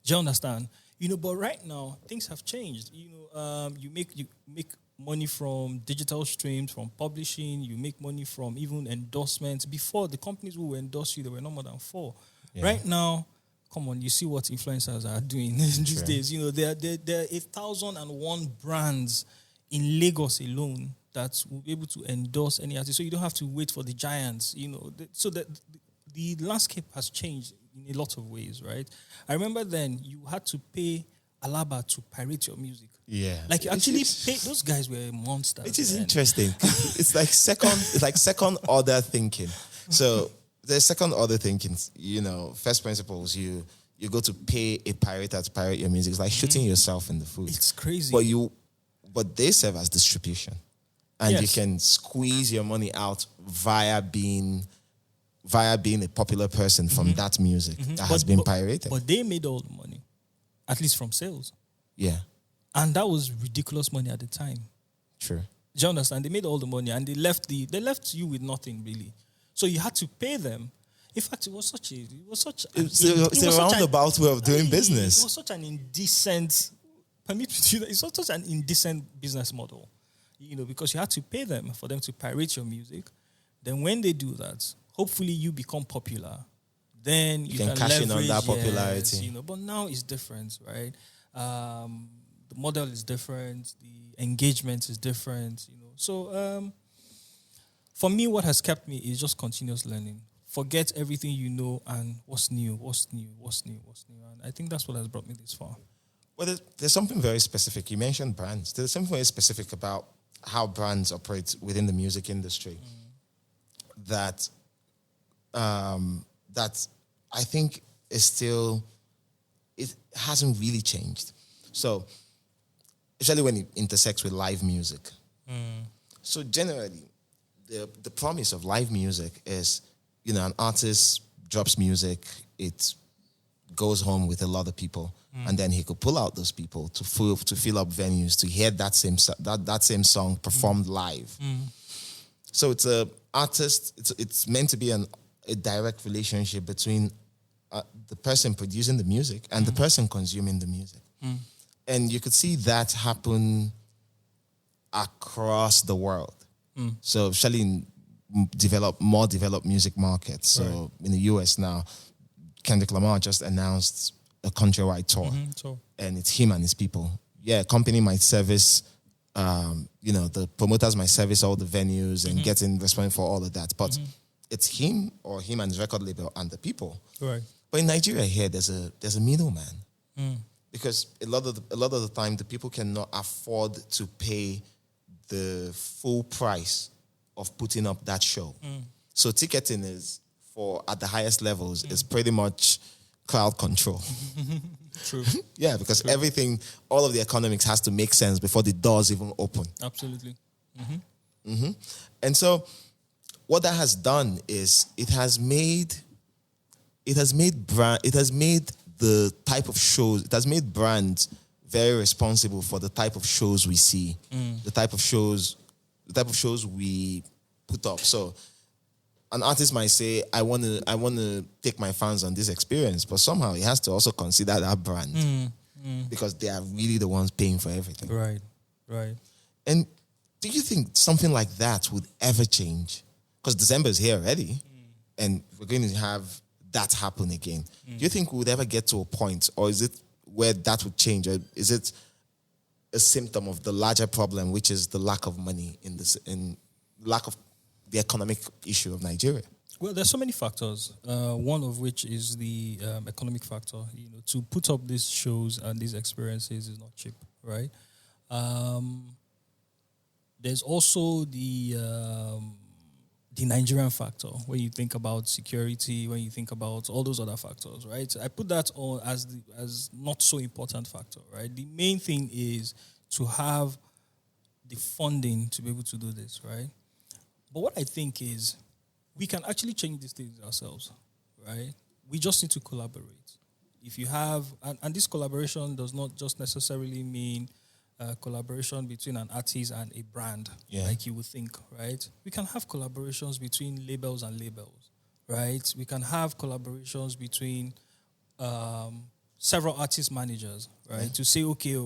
Do you understand? But right now, things have changed. You make money from digital streams, from publishing. You make money from even endorsements. Before, the companies who will endorse you, there were no more than 4. Yeah. Right now, come on, you see what influencers are doing these days. There are 1,001 brands in Lagos alone that will be able to endorse any artist. So you don't have to wait for the giants, So that the landscape has changed in a lot of ways, right? I remember then you had to pay Alaba to pirate your music. Yeah. Like you actually pay, those guys were monsters. It is interesting. It's like second order thinking. So there's second order thinking, first principles, you go to pay a pirater to pirate your music. It's like shooting yourself in the foot. It's crazy. But they serve as distribution. And you can squeeze your money out via being a popular person from that music that has been pirated. But they made all the money, at least from sales. Yeah. And that was ridiculous money at the time. True. Do you understand? They made all the money and they left you with nothing really. So you had to pay them. In fact, it's a roundabout way of doing business. It was such an indecent, it's such an indecent business model. Because you had to pay them for them to pirate your music. Then when they do that, hopefully you become popular. Then you can cash leverage, in on that popularity. But now it's different, right? The model is different. The engagement is different. So for me, what has kept me is just continuous learning. Forget everything you know and what's new. And I think that's what has brought me this far. Well, there's something very specific. You mentioned brands. There's something very specific about how brands operate within the music industry that I think is still, it hasn't really changed. So especially when it intersects with live music. So generally, the promise of live music is, an artist drops music, it goes home with a lot of people, and then he could pull out those people to fill up venues to hear that same song performed live. So it's a artist. It's meant to be a direct relationship between the person producing the music and the person consuming the music, and you could see that happen across the world. So especially in more developed music markets. So in the US now, Kendrick Lamar just announced a countrywide tour, and it's him and his people. Yeah, company might service, the promoters might service all the venues and get in response for all of that, but it's him and his record label and the people. Right. But in Nigeria here, there's a middleman, because a lot of the time the people cannot afford to pay the full price of putting up that show. So ticketing is at the highest levels is pretty much crowd control. True. Yeah, because everything, all of the economics has to make sense before the doors even open. Absolutely. And so what that has done is it has made the type of shows, it has made brands very responsible for the type of shows we see, the type of shows we put up. So an artist might say, I want to take my fans on this experience, but somehow he has to also consider that brand because they are really the ones paying for everything. Right. And do you think something like that would ever change? Because December is here already, and we're going to have that happen again. Do you think we would ever get to a point, or is it where that would change, or is it a symptom of the larger problem, which is the lack of money in lack of the economic issue of Nigeria? Well, there's so many factors. One of which is the economic factor. To put up these shows and these experiences is not cheap, right? There's also the Nigerian factor, when you think about security, when you think about all those other factors, right? I put that on as not so important factor, right? The main thing is to have the funding to be able to do this, right? But what I think is we can actually change these things ourselves, right? We just need to collaborate. If you have, and this collaboration does not just necessarily mean collaboration between an artist and a brand, like you would think, right? We can have collaborations between labels and labels, right? We can have collaborations between several artist managers, right? To say, okay,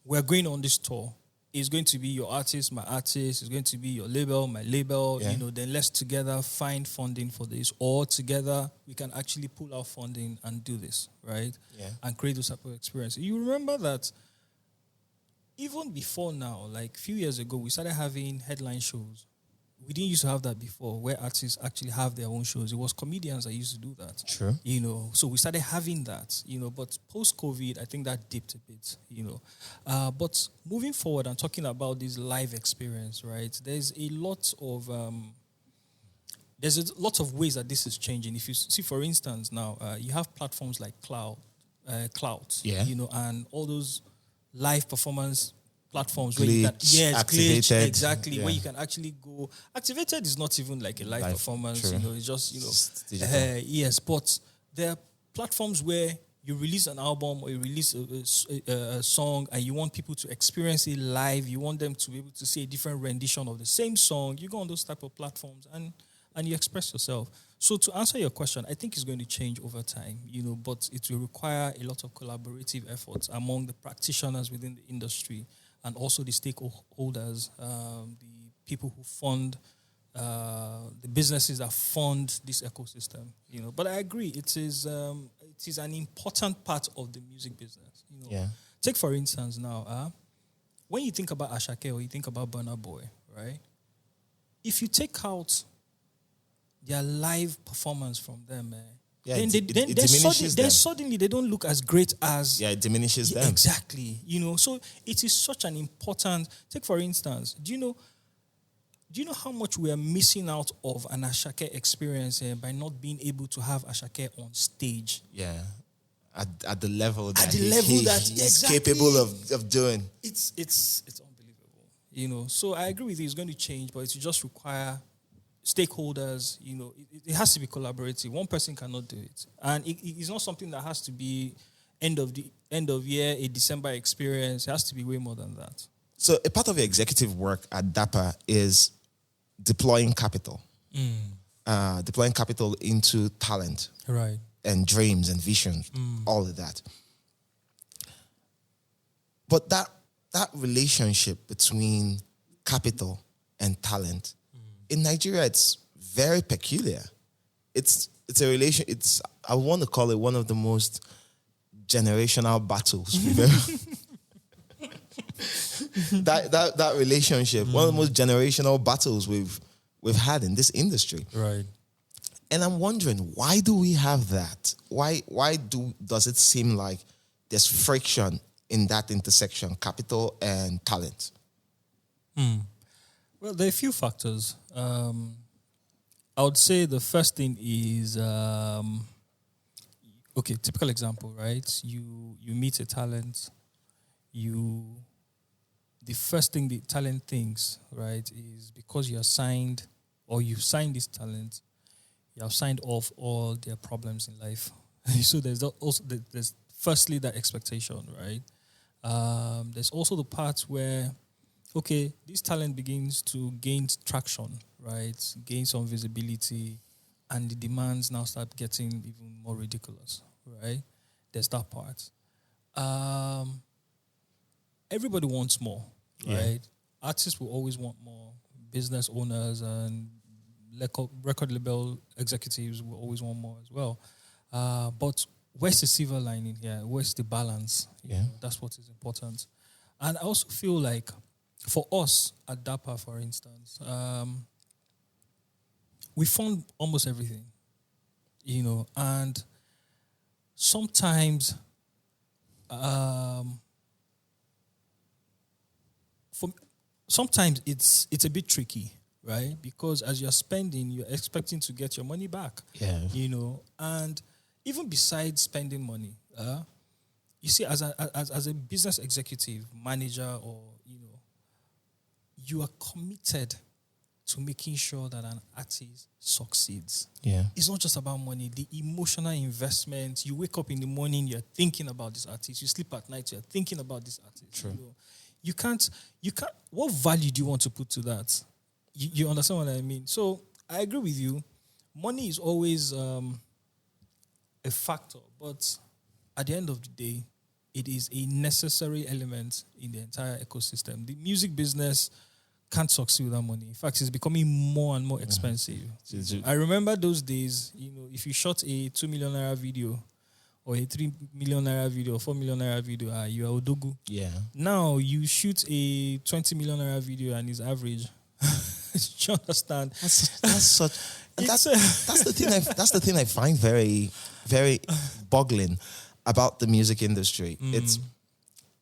we're going on this tour. It's going to be your artist, my artist. It's going to be your label, my label. Then let's together find funding for this. Or together, we can actually pull out funding and do this, right? And create those type of experience. You remember that even before now, like a few years ago, we started having headline shows. We didn't used to have that before, where artists actually have their own shows. It was comedians that used to do that. True. So we started having that, but post-COVID, I think that dipped a bit, But moving forward and talking about this live experience, right, there's a lot of ways that this is changing. If you see, for instance, now, you have platforms like Clout, and all those live performance platforms where you can, Activated, exactly, where you can actually go. Activated is not even like a live performance, true. It's just digital. But there are platforms where you release an album or you release a song and you want people to experience it live. You want them to be able to see a different rendition of the same song. You go on those type of platforms and you express yourself. So to answer your question, I think it's going to change over time, but it will require a lot of collaborative efforts among the practitioners within the industry and also the stakeholders, the people who fund, the businesses that fund this ecosystem. But I agree, it is an important part of the music business. Take for instance now, when you think about Ashake or you think about Burna Boy, right? If you take out their live performance from them, then suddenly they don't look as great as... Yeah, it diminishes them. Exactly. So it is such an important... Take, for instance, do you know how much we are missing out of an Ashake experience by not being able to have Ashake on stage? Yeah. at the level that he's capable of doing. It's unbelievable, you know. So I agree with you. It's going to change, but it will just require stakeholders. You know, it has to be collaborative. One person cannot do it, and it's not something that has to be end of year, a December experience. It has to be way more than that. So a part of your executive work at Dapper is deploying capital. Deploying capital into talent. Right. And dreams and visions, all of that. But that relationship between capital and talent, in Nigeria, it's very peculiar. It's a relation, I want to call it one of the most generational battles we've ever that relationship, one of the most generational battles we've had in this industry. Right. And I'm wondering, why do we have that? Why does it seem like there's friction in that intersection, capital and talent? Well, there are a few factors. I would say the first thing is, typical example, right? You meet a talent, the first thing the talent thinks, right, is because you've signed this talent, you have signed off all their problems in life. So there's firstly that expectation, right? There's also the part where, this talent begins to gain traction, right? Gain some visibility, and the demands now start getting even more ridiculous, right? There's that part. Everybody wants more, right? Artists will always want more. Business owners and record label executives will always want more as well. But where's the silver lining here? Where's the balance? You know, that's what is important. And I also feel like for us at Dapper, for instance, we fund almost everything, you know, and sometimes sometimes it's a bit tricky, right? Because as you're spending, you're expecting to get your money back. Yeah. You know, and even besides spending money, you see, as a business executive, manager, or, you know, you are committed to making sure that an artist succeeds. Yeah. It's not just about money. The emotional investment, you wake up in the morning, you're thinking about this artist. You sleep at night, you're thinking about this artist. True. You know? You can't, what value do you want to put to that? You understand what I mean? So I agree with you. Money is always a factor, but at the end of the day, it is a necessary element in the entire ecosystem. The music business can't succeed without money. In fact, it's becoming more and more expensive. I remember those days, you know, if you shot a 2 million naira video or a 3 million naira video, 4 million naira video, you are Odogu. Yeah. Now you shoot a 20 million naira video and it's average. Do you understand? That's the thing I find very, very boggling about the music industry. It's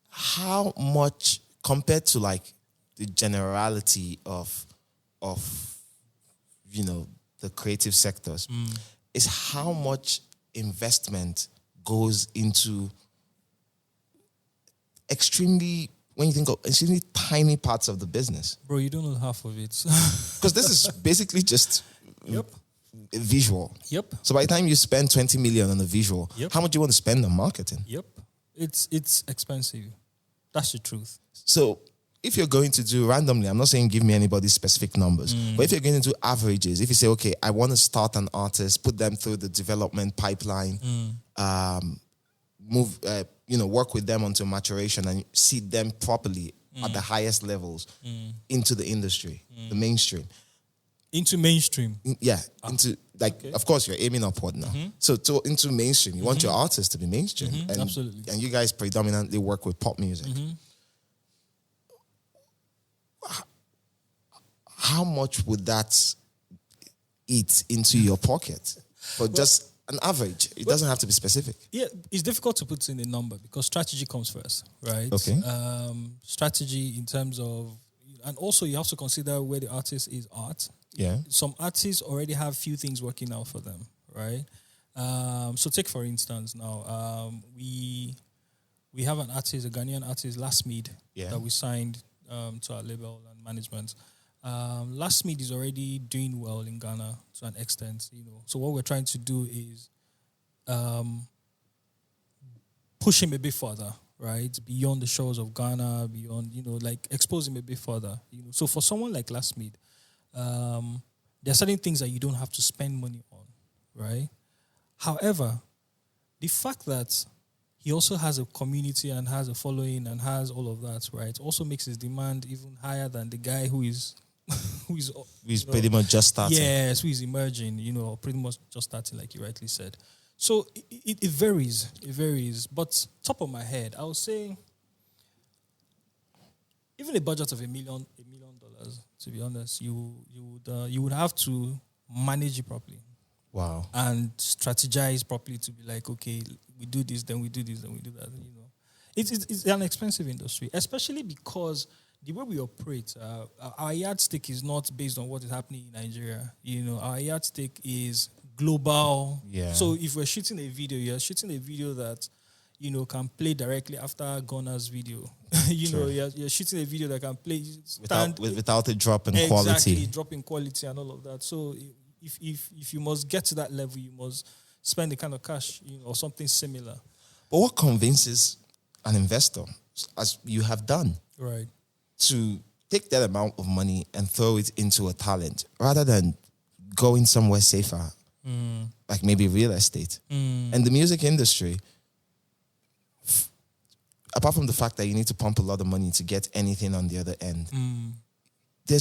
how much compared to like the generality of you know, the creative sectors, is how much investment goes into extremely tiny parts of the business. Bro, you don't know half of it. Because this is basically just a visual. Yep. So by the time you spend 20 million on a visual, how much do you want to spend on marketing? Yep. It's expensive. That's the truth. So if you're going to do randomly, I'm not saying give me anybody's specific numbers, but if you're going to do averages, if you say, okay, I want to start an artist, put them through the development pipeline, work with them until maturation and seed them properly at the highest levels into the industry, the mainstream. Into mainstream? Of course, you're aiming upward now. So into mainstream, you want your artists to be mainstream. And, absolutely. And you guys predominantly work with pop music. How much would that eat into your pocket? But just an average. It doesn't have to be specific. Yeah, it's difficult to put in a number because strategy comes first, right? Okay. Strategy in terms of, and also you have to consider where the artist is at. Yeah. Some artists already have few things working out for them, right? So take for instance now, we have an artist, a Ghanaian artist, Last Mead, that we signed to our label and management. Last Mead is already doing well in Ghana to an extent, So what we're trying to do is push him a bit further, right? Beyond the shores of Ghana, beyond, like expose him a bit further. So for someone like Last Mead, there are certain things that you don't have to spend money on, right? However, the fact that he also has a community and has a following and has all of that, right, also makes his demand even higher than the guy who is pretty much just starting. Yes, who is emerging, or pretty much just starting, like you rightly said. So it varies. It varies. But top of my head, I would say even a budget of $1 million, to be honest, you would have to manage it properly. Wow. And strategize properly to be like, okay, we do this, then we do this, then we do that. It's an expensive industry, especially because the way we operate, our yardstick is not based on what is happening in Nigeria. Our yardstick is global. Yeah. So if we're shooting a video, you're shooting a video that can play directly after Gunna's video. You're shooting a video that can play without a drop in quality. Exactly, drop in quality and all of that. So if you must get to that level, you must spend the kind of cash, or something similar. But what convinces an investor, as you have done, right, to take that amount of money and throw it into a talent rather than going somewhere safer, like maybe real estate? And the music industry, apart from the fact that you need to pump a lot of money to get anything on the other end, there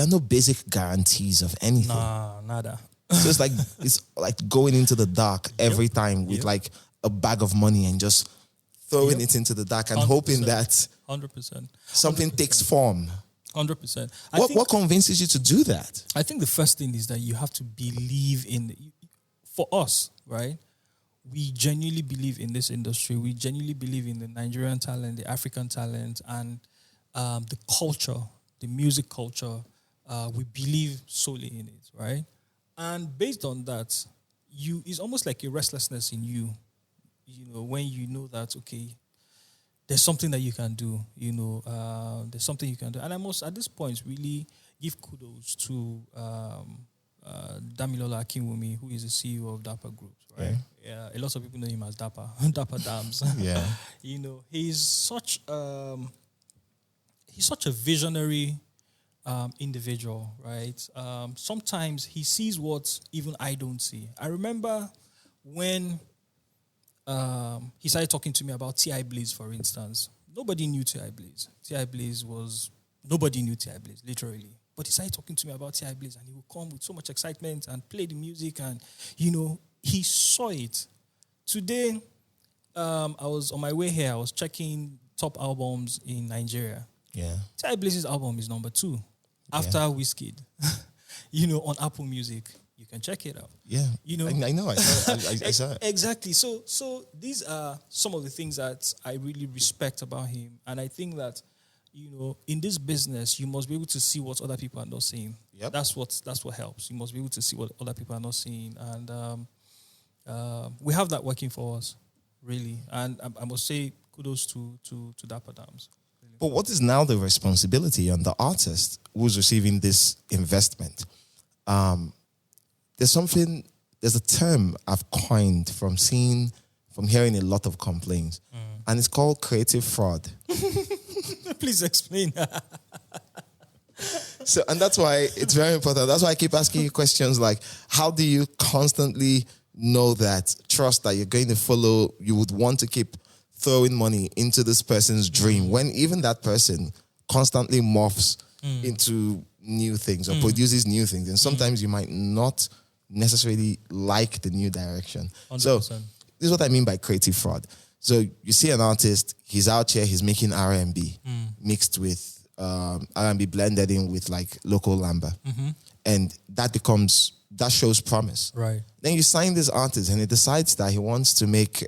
are no basic guarantees of anything. Nah, nada. So it's like going into the dark every time with like a bag of money and just throwing it into the dark and 100%. hoping that 100%. something takes form. 100%. What convinces you to do that? I think the first thing is that you have to believe in. For us, right? We genuinely believe in this industry. We genuinely believe in the Nigerian talent, the African talent, and the culture, the music culture. We believe solely in it, right? And based on that, it's almost like a restlessness in you, when you know that, okay, there's something that you can do, there's something you can do. And I must, at this point, really give kudos to Damilola Akinwumi, who is the CEO of Dapper Group, right? Yeah, a lot of people know him as Dapper, Dapper Dams. Yeah. He's such a visionary individual, right? Sometimes he sees what even I don't see. I remember when he started talking to me about T.I. Blaze, for instance. Nobody knew T.I. Blaze. Nobody knew T.I. Blaze, literally. But he started talking to me about T.I. Blaze, and he would come with so much excitement and play the music, and, he saw it. Today, I was on my way here, I was checking top albums in Nigeria. Yeah. T.I. Blaze's album is number 2 after Wizkid, on Apple Music. You can check it out. Yeah. I know. I saw it. Exactly. So these are some of the things that I really respect about him. And I think that, in this business, you must be able to see what other people are not seeing. Yep. That's what helps. You must be able to see what other people are not seeing. And we have that working for us, really. And I must say kudos to Dapper Dams. But what is now the responsibility on the artist who's receiving this investment? There's a term I've coined from hearing a lot of complaints, and it's called creative fraud. Please explain. So, and that's why it's very important. That's why I keep asking you questions like, how do you constantly know that, trust that you're going to follow, you would want to keep throwing money into this person's dream when even that person constantly morphs into new things or produces new things. And sometimes you might not necessarily like the new direction. 100%. So this is what I mean by creative fraud. So you see an artist, he's out here, he's making R&B mixed with R&B blended in with like local lamba. And that shows promise. Right. Then you sign this artist and he decides that he wants to make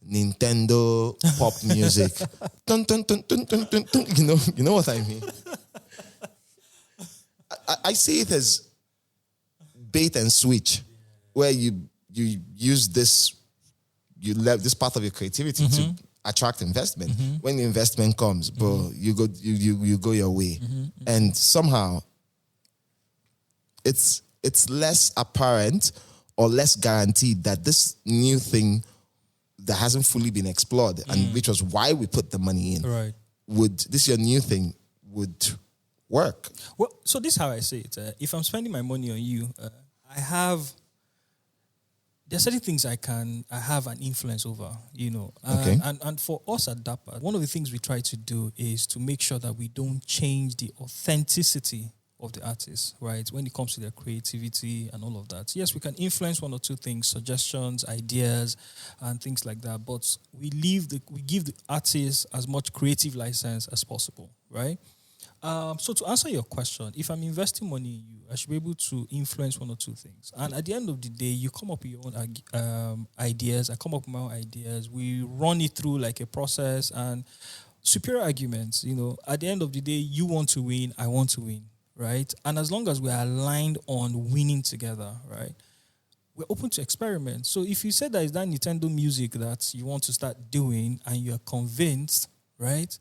Nintendo pop music. Dun, dun, dun, dun, dun, dun, dun. You know what I mean? I see it as bait and switch. where you use this, you left this part of your creativity to attract investment. When the investment comes, bro, you go your way, and somehow it's less apparent or less guaranteed that this new thing that hasn't fully been explored, and which was why we put the money in, right? Your new thing would work? Well, so this is how I say it. If I'm spending my money on you, there are certain things I have an influence over, Okay. And for us at Dapper, one of the things we try to do is to make sure that we don't change the authenticity of the artist, right? When it comes to their creativity and all of that. Yes, we can influence one or two things, suggestions, ideas, and things like that, but we give the artist as much creative license as possible, right? So to answer your question, if I'm investing money in you, I should be able to influence one or two things. And at the end of the day, you come up with your own ideas. I come up with my own ideas. We run it through like a process and superior arguments. At the end of the day, you want to win, I want to win, right? And as long as we are aligned on winning together, right, we're open to experiment. So if you said that it's that Nintendo music that you want to start doing and you're convinced, right,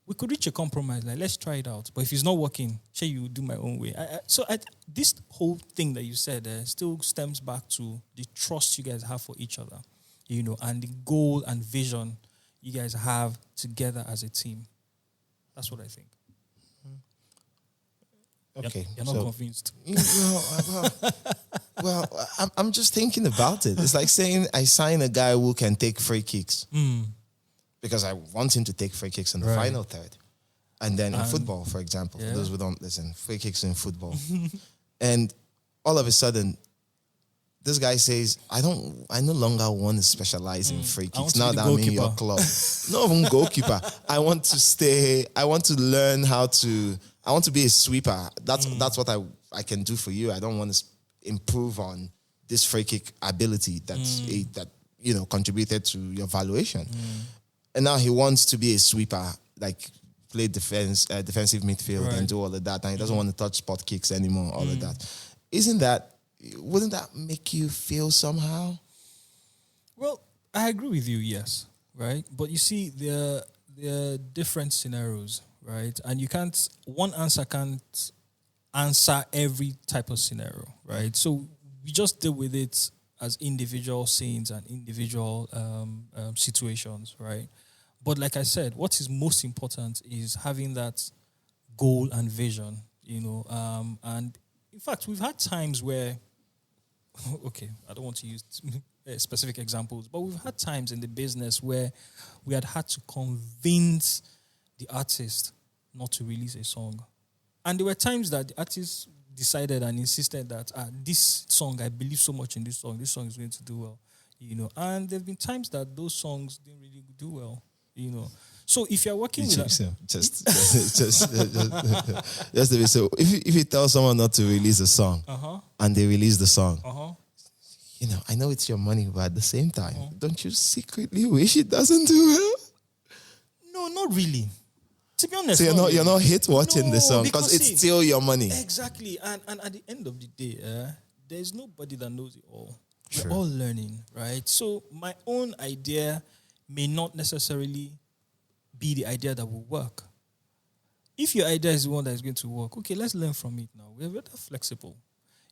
we could reach a compromise. Like, let's try it out. But if it's not working, shall you do my own way? This whole thing that you said still stems back to the trust you guys have for each other, and the goal and vision you guys have together as a team. That's what I think. Okay. You're not convinced. Well, I'm just thinking about it. It's like saying I sign a guy who can take free kicks. Because I want him to take free kicks in the final third. And then in football, for example, for those who don't listen, free kicks in football. And all of a sudden, this guy says, I no longer want to specialize in free kicks now that I'm in your club. Not even goalkeeper. I want to learn I want to be a sweeper. That's what I can do for you. I don't want to improve on this free kick ability that contributed to your valuation. And now he wants to be a sweeper, like play defensive midfield and do all of that. And he doesn't want to touch spot kicks anymore, all of that. Wouldn't that make you feel somehow? Well, I agree with you, yes, right? But you see, there are different scenarios, right? And one answer can't answer every type of scenario, right? So we just deal with it as individual scenes and individual situations, right? But like I said, what is most important is having that goal and vision, and in fact, we've had times where, okay, I don't want to use specific examples, but we've had times in the business where we had to convince the artist not to release a song. And there were times that the artist decided and insisted that this song, I believe so much in this song is going to do well, And there have been times that those songs didn't really do well, So if you're working with just so if you tell someone not to release a song and they release the song, I know it's your money, but at the same time, don't you secretly wish it doesn't do well? No, not really. To be honest, so you're not hate watching the song because it's still your money. Exactly, and at the end of the day, there's nobody that knows it all. True. We're all learning, right? So my own idea may not necessarily be the idea that will work. If your idea is the one that is going to work, okay, let's learn from it now. We're very flexible.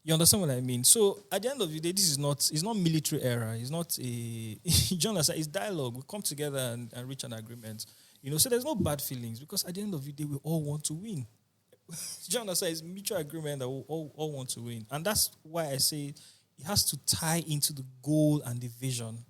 You understand what I mean? So at the end of the day, it's not military era. It's not it's dialogue. We come together and reach an agreement. So there's no bad feelings because at the end of the day, we all want to win. It's mutual agreement that we all want to win. And that's why I say it has to tie into the goal and the vision.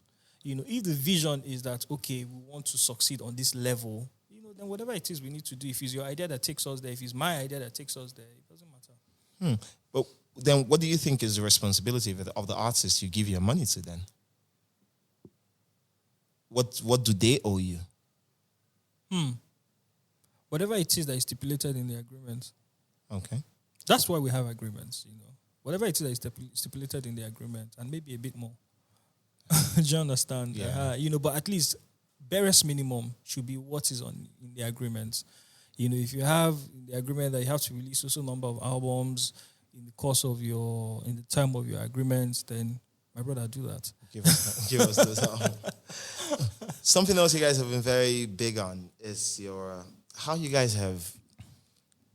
If the vision is that, okay, we want to succeed on this level, then whatever it is we need to do, if it's your idea that takes us there, if it's my idea that takes us there, it doesn't matter. But then what do you think is the responsibility of the artist you give your money to then? What do they owe you? Whatever it is that is stipulated in the agreement. Okay. That's why we have agreements, Whatever it is that is stipulated in the agreement, and maybe a bit more. Do you understand? Yeah. But at least barest minimum should be what is in the agreement. If you have the agreement that you have to release also number of albums, in the course of in the term of your agreements, then my brother, do that. Give us those. Something else you guys have been very big on is how you guys have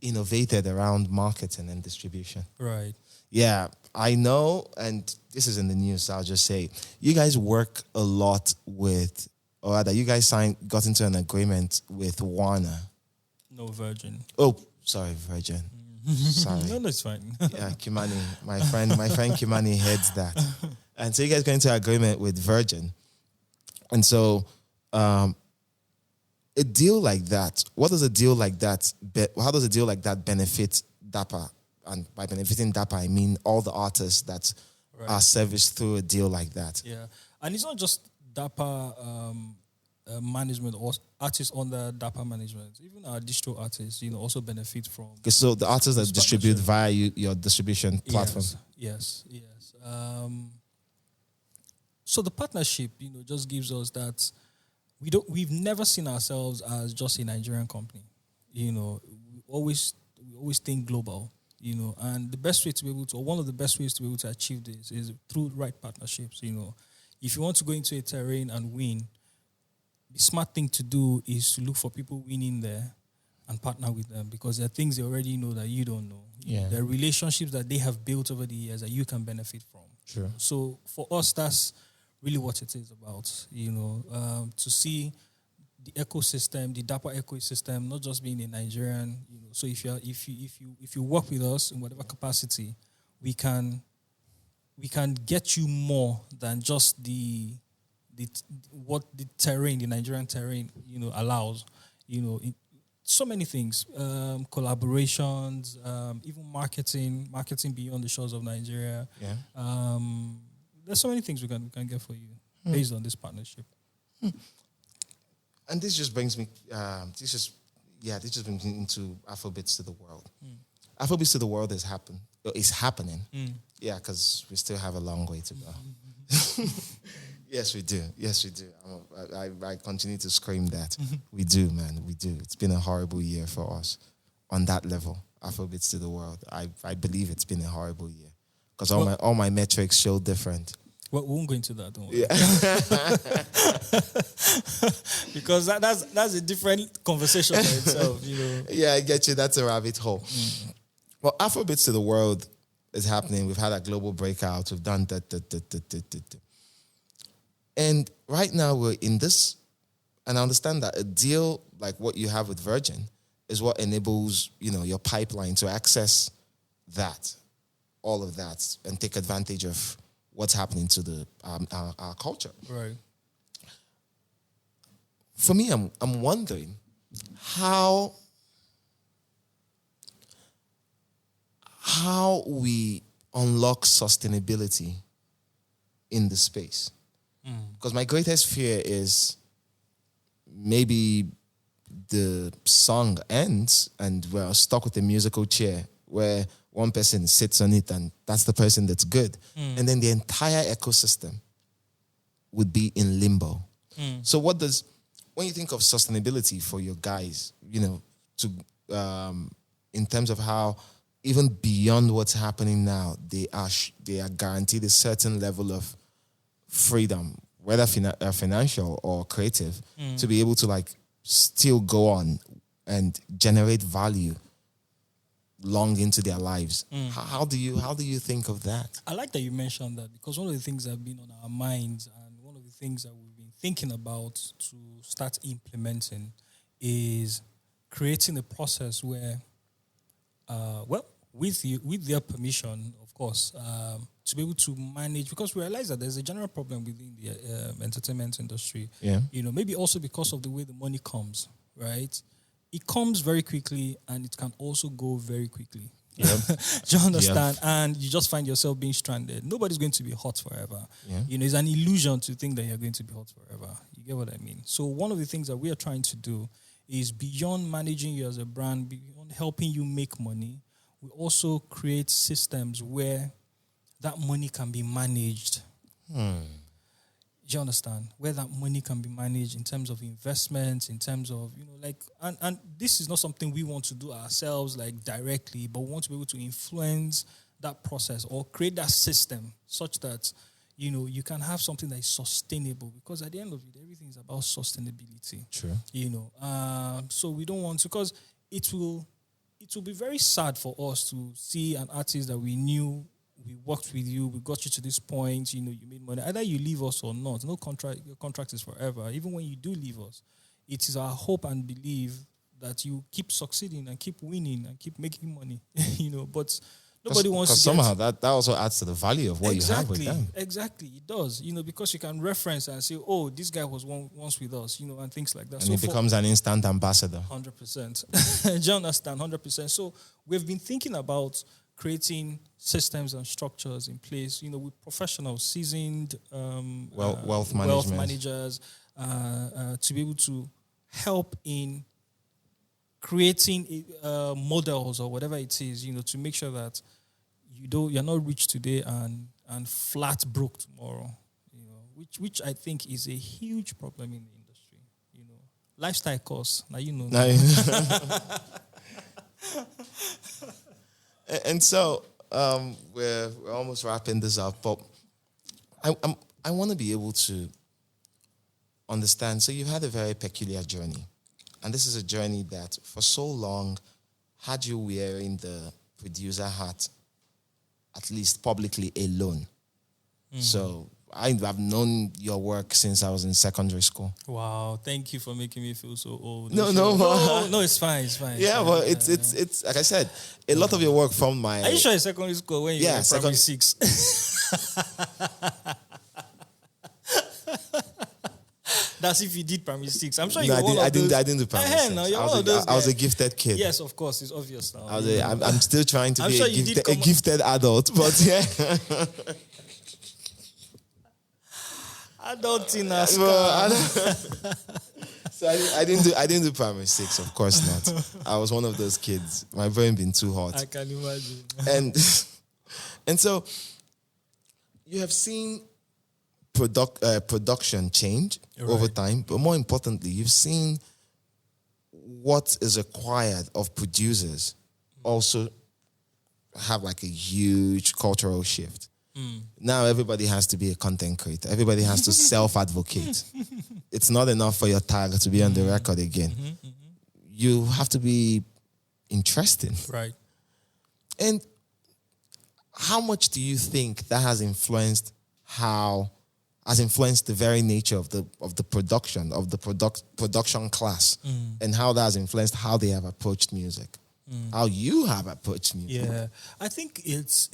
innovated around marketing and distribution. Right. Yeah, I know, and this is in the news, so I'll just say, you guys work a lot with, or rather, you guys got into an agreement with Warner. No, Virgin. Oh, sorry, Virgin. Sorry. No, it's fine. Yeah, Kimani, my friend Kimani heads that. And so you guys got into an agreement with Virgin. And so a deal like that, how does a deal like that benefit Dapper? And by benefiting Dapper, I mean all the artists that are serviced through a deal like that. Yeah. And it's not just Dapper management or artists under Dapper management. Even our digital artists, also benefit from. Okay, so the artists that distribute via your distribution platform. Yes. So the partnership, just gives us that we've never seen ourselves as just a Nigerian company. We always think global. And the best way to be able to, or one of the best ways to be able to achieve this is through right partnerships. If you want to go into a terrain and win, the smart thing to do is to look for people winning there and partner with them, because there are things they already know that you don't know. Yeah. There are relationships that they have built over the years that you can benefit from. Sure. So for us, that's really what it is about. To see the ecosystem, the Dapper ecosystem, not just being a Nigerian. So if you work with us in whatever capacity, we can get you more than just what the terrain, the Nigerian terrain, allows. So many things, collaborations, even marketing beyond the shores of Nigeria. Yeah. There's so many things we can get for you based on this partnership. And this just brings me, this just brings me into Afrobeats to the world. Afrobeats to the world is happening. Yeah, because we still have a long way to go. Yes, we do. I continue to scream that. We do, man. We do. It's been a horrible year for us on that level. Afrobeats to the world. I believe it's been a horrible year because all my metrics show different. Well, we won't go into that, don't worry. Yeah. Because that's a different conversation for itself, Yeah, I get you. That's a rabbit hole. Well, Afrobeats to the world is happening. We've had a global breakout. We've done that. And right now we're in this, and I understand that a deal like what you have with Virgin is what enables, your pipeline to access that, all of that, and take advantage of what's happening to the our culture. Right. For me, I'm wondering how we unlock sustainability in the space. Because my greatest fear is maybe the song ends and we're stuck with a musical chair where one person sits on it and that's the person that's good. And then the entire ecosystem would be in limbo. So when you think of sustainability for your guys, in terms of how even beyond what's happening now, they are guaranteed a certain level of freedom, whether financial or creative, to be able to still go on and generate value long into their lives. How do you think of that? I like that you mentioned that, because one of the things that have been on our minds and one of the things that we've been thinking about to start implementing is creating a process where, with their permission, of course, to be able to manage, because we realize that there's a general problem within the entertainment industry. Yeah. Maybe also because of the way the money comes, right? It comes very quickly and it can also go very quickly. Yep. Do you understand? Yep. And you just find yourself being stranded. Nobody's going to be hot forever. Yeah. It's an illusion to think that you're going to be hot forever. You get what I mean? So one of the things that we are trying to do is, beyond managing you as a brand, beyond helping you make money, we also create systems where that money can be managed. Do you understand? Where that money can be managed in terms of investments, in terms of, and this is not something we want to do ourselves directly, but we want to be able to influence that process or create that system such that, you can have something that is sustainable, because at the end of it, everything is about sustainability. True. So we don't want to, because it will be very sad for us to see an artist that we knew, we worked with you, we got you to this point, you made money. Either you leave us or not. No contract, your contract is forever. Even when you do leave us, it is our hope and belief that you keep succeeding and keep winning and keep making money, but nobody wants to. Because somehow that also adds to the value of what you have with them. Exactly, it does. Because you can reference and say, "Oh, this guy was once with us," and things like that. And it becomes an instant ambassador. 100%. Do you understand? 100%. So we've been thinking about creating systems and structures in place. With professionals, seasoned wealth managers, to be able to help in creating models or whatever it is, to make sure that you're not rich today and flat broke tomorrow, which I think is a huge problem in the industry. Lifestyle costs. Now And so we're almost wrapping this up, but I want to be able to understand. So you've had a very peculiar journey. And this is a journey that for so long had you wearing the producer hat, at least publicly, alone. So I've known your work since I was in secondary school. Wow, thank you for making me feel so old. No, it's fine. Yeah, well, it's like I said, a lot of your work from my... Are you sure in secondary school when you were in primary 6? That's if you did primary 6. I'm sure you were I didn't do primary 6. No, I was a gifted kid. Yes, of course. It's obvious now. I'm still trying to be a gifted adult, but yeah. Adulting. So I didn't do primary 6, of course not. I was one of those kids. My brain been too hot. I can imagine. And so you have seen production change over time, but more importantly, you've seen what is required of producers also have like a huge cultural shift. Now everybody has to be a content creator. Everybody has to self-advocate. It's not enough for your tag to be on the record again. You have to be interesting. Right. And how much do you think that has influenced the very nature of the production, of the production class, and how that has influenced how they have approached music, how you have approached music? Yeah, I think it's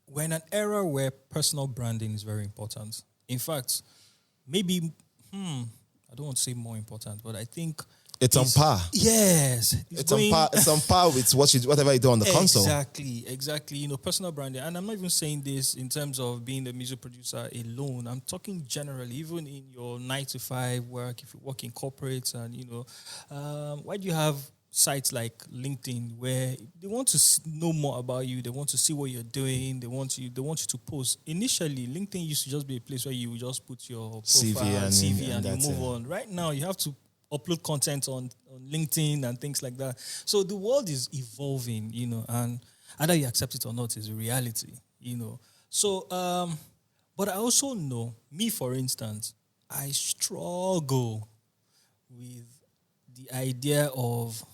we're in an era where personal branding is very important. In fact, maybe I don't want to say more important, but I think it's on par. Yes, it's on par with whatever you do on the console. Exactly. Personal branding, and I'm not even saying this in terms of being a music producer alone. I'm talking generally, even in your 9-to-5 work. If you work in corporates, and why do you have sites like LinkedIn where they want to know more about you? They want to see what you're doing. They want you to post. Initially, LinkedIn used to just be a place where you would just put your profile, CV and you move on. Right now, you have to upload content on LinkedIn and things like that. So the world is evolving, and either you accept it or not is a reality, So, but I also know, me for instance, I struggle with the idea of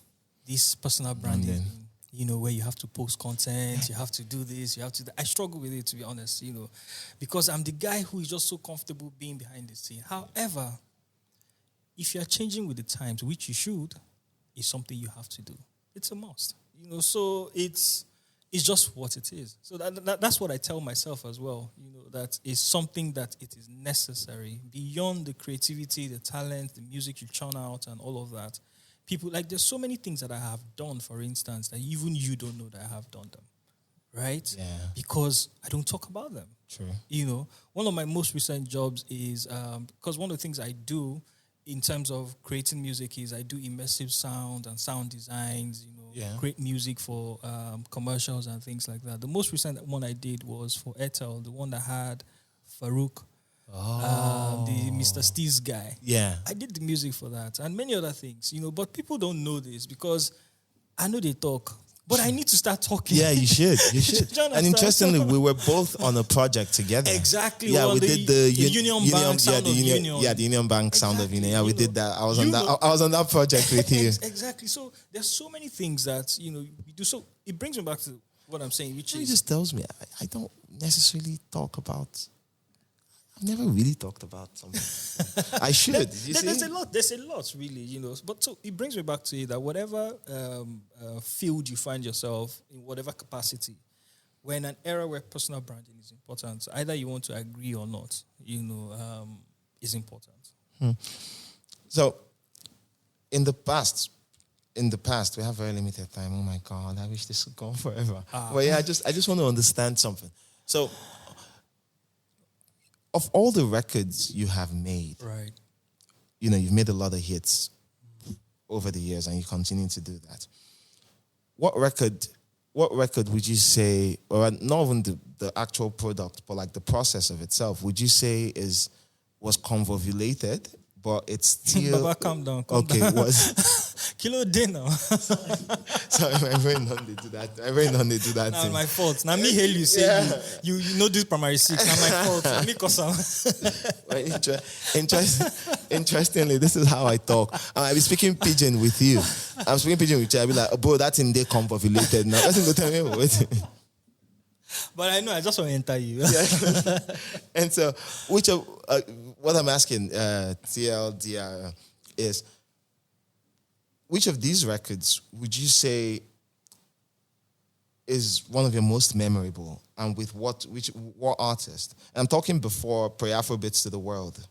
this personal branding, where you have to post content, you have to do this, you have to... I struggle with it, to be honest, because I'm the guy who is just so comfortable being behind the scene. However, if you're changing with the times, which you should, is something you have to do. It's a must. So it's just what it is. So that's what I tell myself as well, that is something that it is necessary. Beyond the creativity, the talent, the music you churn out and all of that, people, like, there's so many things that I have done, for instance, that even you don't know that I have done them. Right? Yeah. Because I don't talk about them. True. One of my most recent jobs is, because one of the things I do in terms of creating music is I do immersive sound and sound designs, create music for commercials and things like that. The most recent one I did was for Airtel, the one that had Farouk, the Mr. Steez guy. Yeah. I did the music for that and many other things, but people don't know this because I know they talk. but I need to start talking. Yeah, you should. You should. And interestingly, we were both on a project together. Exactly. Yeah, well, we did the Union Bank Sound of Union. Yeah, the Union Bank Sound of Union. Yeah, we did that. I was on that project with you. Exactly. So there's so many things that we do. So it brings me back to what I'm saying, which He is just tells me I don't necessarily talk about. I've never really talked about something. I should. There's a lot, really, But so it brings me back to it that whatever field you find yourself in, whatever capacity, we're in an era where personal branding is important. Either you want to agree or not, is important. So, in the past, we have very limited time. Oh my God, I wish this would go on forever. But yeah, I just want to understand something. So, of all the records you have made, right? You've made a lot of hits over the years, and you continue to do that. What record would you say, or not even the actual product, but like the process of itself, would you say was convolvulated, but it's still... Baba, calm down. Okay, was... Kilo dinner. Sorry, my brain don't do that. Now my fault. Now me hail you say you know this primary 6. Now my fault. Me cause Interestingly, this is how I talk. I be speaking pidgin with you. I'm speaking pidgin with you. I be like, bro, that's in there convolvulated. Now doesn't go tell me what. But I know I just want to enter you. Yeah. And so, which of what I'm asking TLDR is, which of these records would you say is one of your most memorable, and with what artist? And I'm talking before Pre-Afrobeats to the world.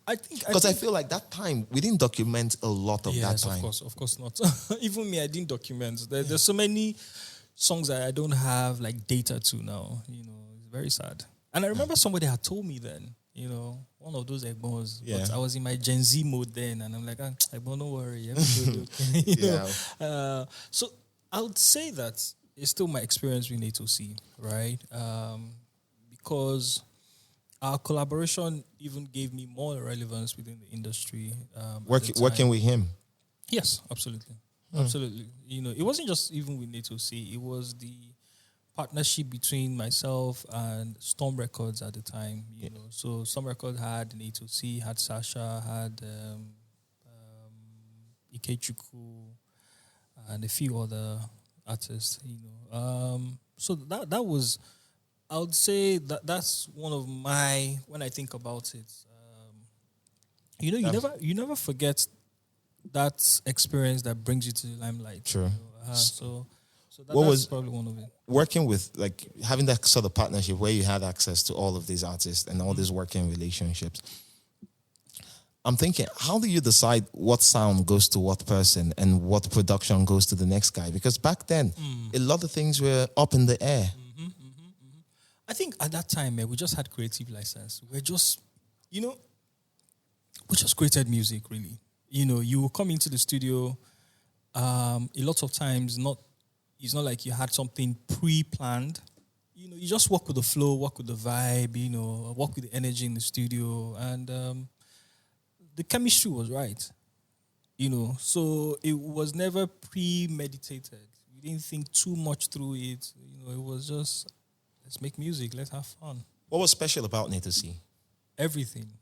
I think because I feel like that time we didn't document a lot of that time. Of course not. Even me, I didn't document. There's so many songs that I don't have like data to now. It's very sad. And I remember somebody had told me then, one of those Egbons. Yeah. But I was in my Gen Z mode then, and I'm like, Egbon, don't worry. Okay. So I would say that it's still my experience with NATO-C, right? Because our collaboration even gave me more relevance within the industry. Working with him? Yes, absolutely. Absolutely. It wasn't just even with NATO-C. It was the partnership between myself and Storm Records at the time. So Storm Records had NATO-C, had Sasha, had Ikechukwu, and a few other artists. So that was, I would say that's one of my, when I think about it, you never forget that experience that brings you to the limelight. Sure. So that's probably one of it. Working with, like, having that sort of partnership where you had access to all of these artists and all these working relationships. I'm thinking, how do you decide what sound goes to what person and what production goes to the next guy? Because back then, a lot of things were up in the air. I think at that time, we just had creative license. We're just, we just created music, really. You will come into the studio, a lot of times, it's not like you had something pre-planned. You just work with the flow, work with the vibe, work with the energy in the studio, and the chemistry was right. So it was never premeditated. We didn't think too much through it. It was just, let's make music, let's have fun. What was special about NATO-C? Everything.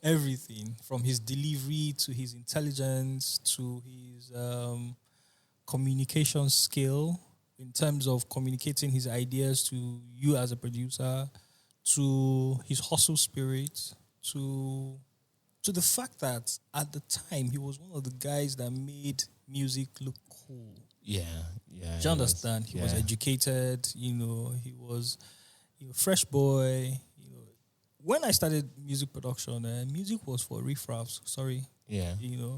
Everything, from his delivery to his intelligence to his communication skill in terms of communicating his ideas to you as a producer, to his hustle spirit, to the fact that at the time he was one of the guys that made music look cool. Yeah. Do you understand? He was educated, he was fresh boy. When I started music production, music was for riffraffs. Sorry. Yeah.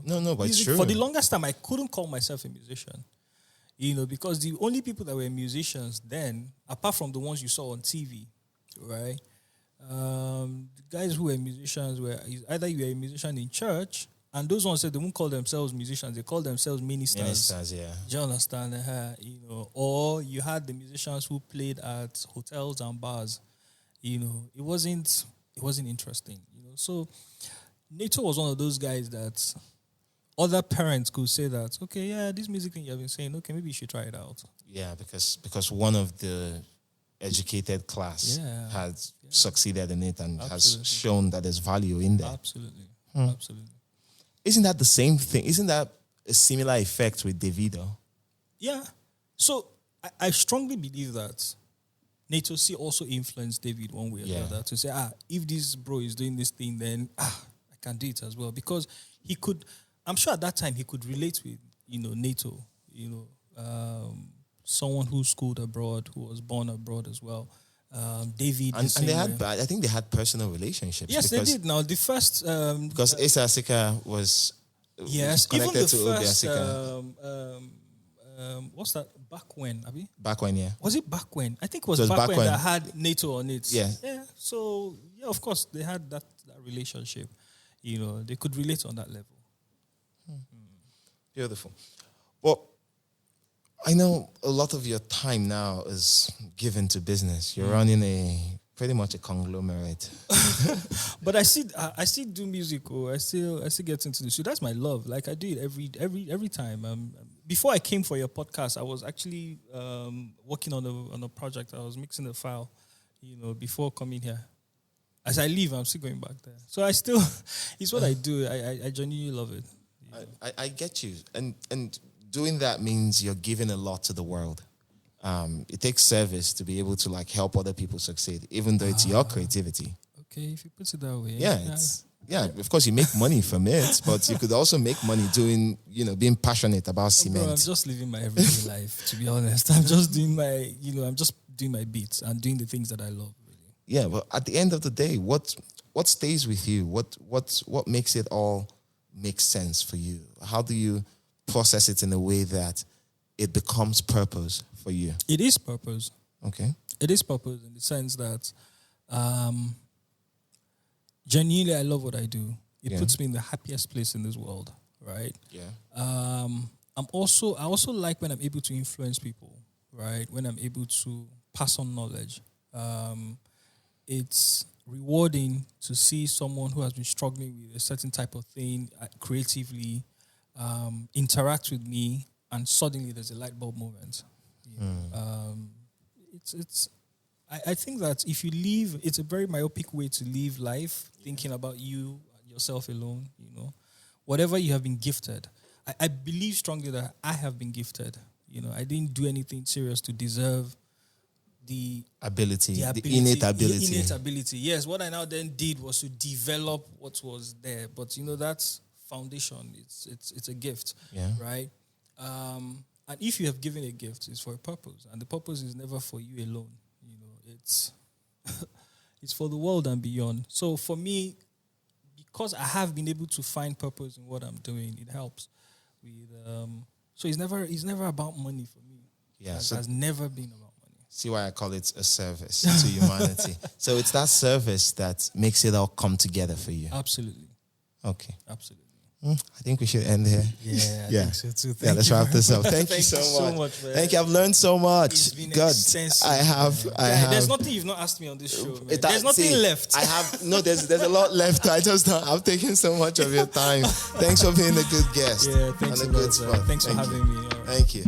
No, but it's true. For the longest time, I couldn't call myself a musician. Because the only people that were musicians then, apart from the ones you saw on TV, right? The guys who were musicians were either you were a musician in church, and those ones said they won't call themselves musicians; they call themselves ministers. Ministers, yeah. Do you understand? Or you had the musicians who played at hotels and bars. It wasn't interesting. So NATO was one of those guys that other parents could say that, okay, yeah, this music thing you have been saying, okay, maybe you should try it out. Yeah, because one of the educated class has succeeded in it and has shown that there's value in there. Absolutely. Absolutely. Isn't that the same thing? Isn't that a similar effect with Davido? Yeah. So I strongly believe that Nato C also influenced David one way or the other to say, if this bro is doing this thing, then I can do it as well. Because he could, I'm sure at that time he could relate with, Nato, someone who schooled abroad, who was born abroad as well. David, and they had, I think they had personal relationships. Yes, they did. Now the first, because Asa Asika was connected even the to Obi Asika. What's that? Back when, Abi? Back when, yeah. Was it back when? I think it was back when that had NATO on it. Yeah. Yeah. So of course they had that relationship. They could relate on that level. Beautiful. Well, I know a lot of your time now is given to business. You're running pretty much a conglomerate. But I still do music. I still get into the studio. That's my love. Like I do it every time. Before I came for your podcast, I was actually working on a project. I was mixing the file, before coming here. As I leave, I'm still going back there. So it's what I do. I genuinely love it. I get you, and doing that means you're giving a lot to the world. It takes service to be able to help other people succeed, even though it's your creativity. Okay, if you put it that way. Yeah, of course you make money from it, but you could also make money doing, being passionate about cement. Bro, I'm just living my everyday life, to be honest. I'm just doing my beats and doing the things that I love, really. Yeah, but at the end of the day, what stays with you? What makes it all make sense for you? How do you process it in a way that it becomes purpose for you? It is purpose. Okay. It is purpose in the sense that genuinely I love what I do. It puts me in the happiest place in this world, right? Yeah. I also like when I'm able to influence people, right? When I'm able to pass on knowledge. It's rewarding to see someone who has been struggling with a certain type of thing creatively interact with me, and suddenly there's a light bulb moment. I think that if you live, it's a very myopic way to live life, thinking about you, yourself alone, whatever you have been gifted. I believe strongly that I have been gifted. I didn't do anything serious to deserve the innate ability. Yes, what I now then did was to develop what was there. But that's foundation. It's a gift, right? And if you have given a gift, it's for a purpose, and the purpose is never for you alone. It's it's for the world and beyond. So for me, because I have been able to find purpose in what I'm doing, it helps with. So it's never about money for me. Yeah, it has never been about money. See why I call it a service to humanity. So it's that service that makes it all come together for you. Absolutely. Okay. Absolutely. I think we should end here. Yeah, I think so too. Let's wrap this up. Thank you so so much, man. Thank you. I've learned so much. It's been God, extensive. I have. There's nothing you've not asked me on this show, man. There's nothing left. There's a lot left. I've taken so much of your time. Thanks for being a good guest. Yeah, thanks and a good spot. Thanks for having me. All right. Thank you.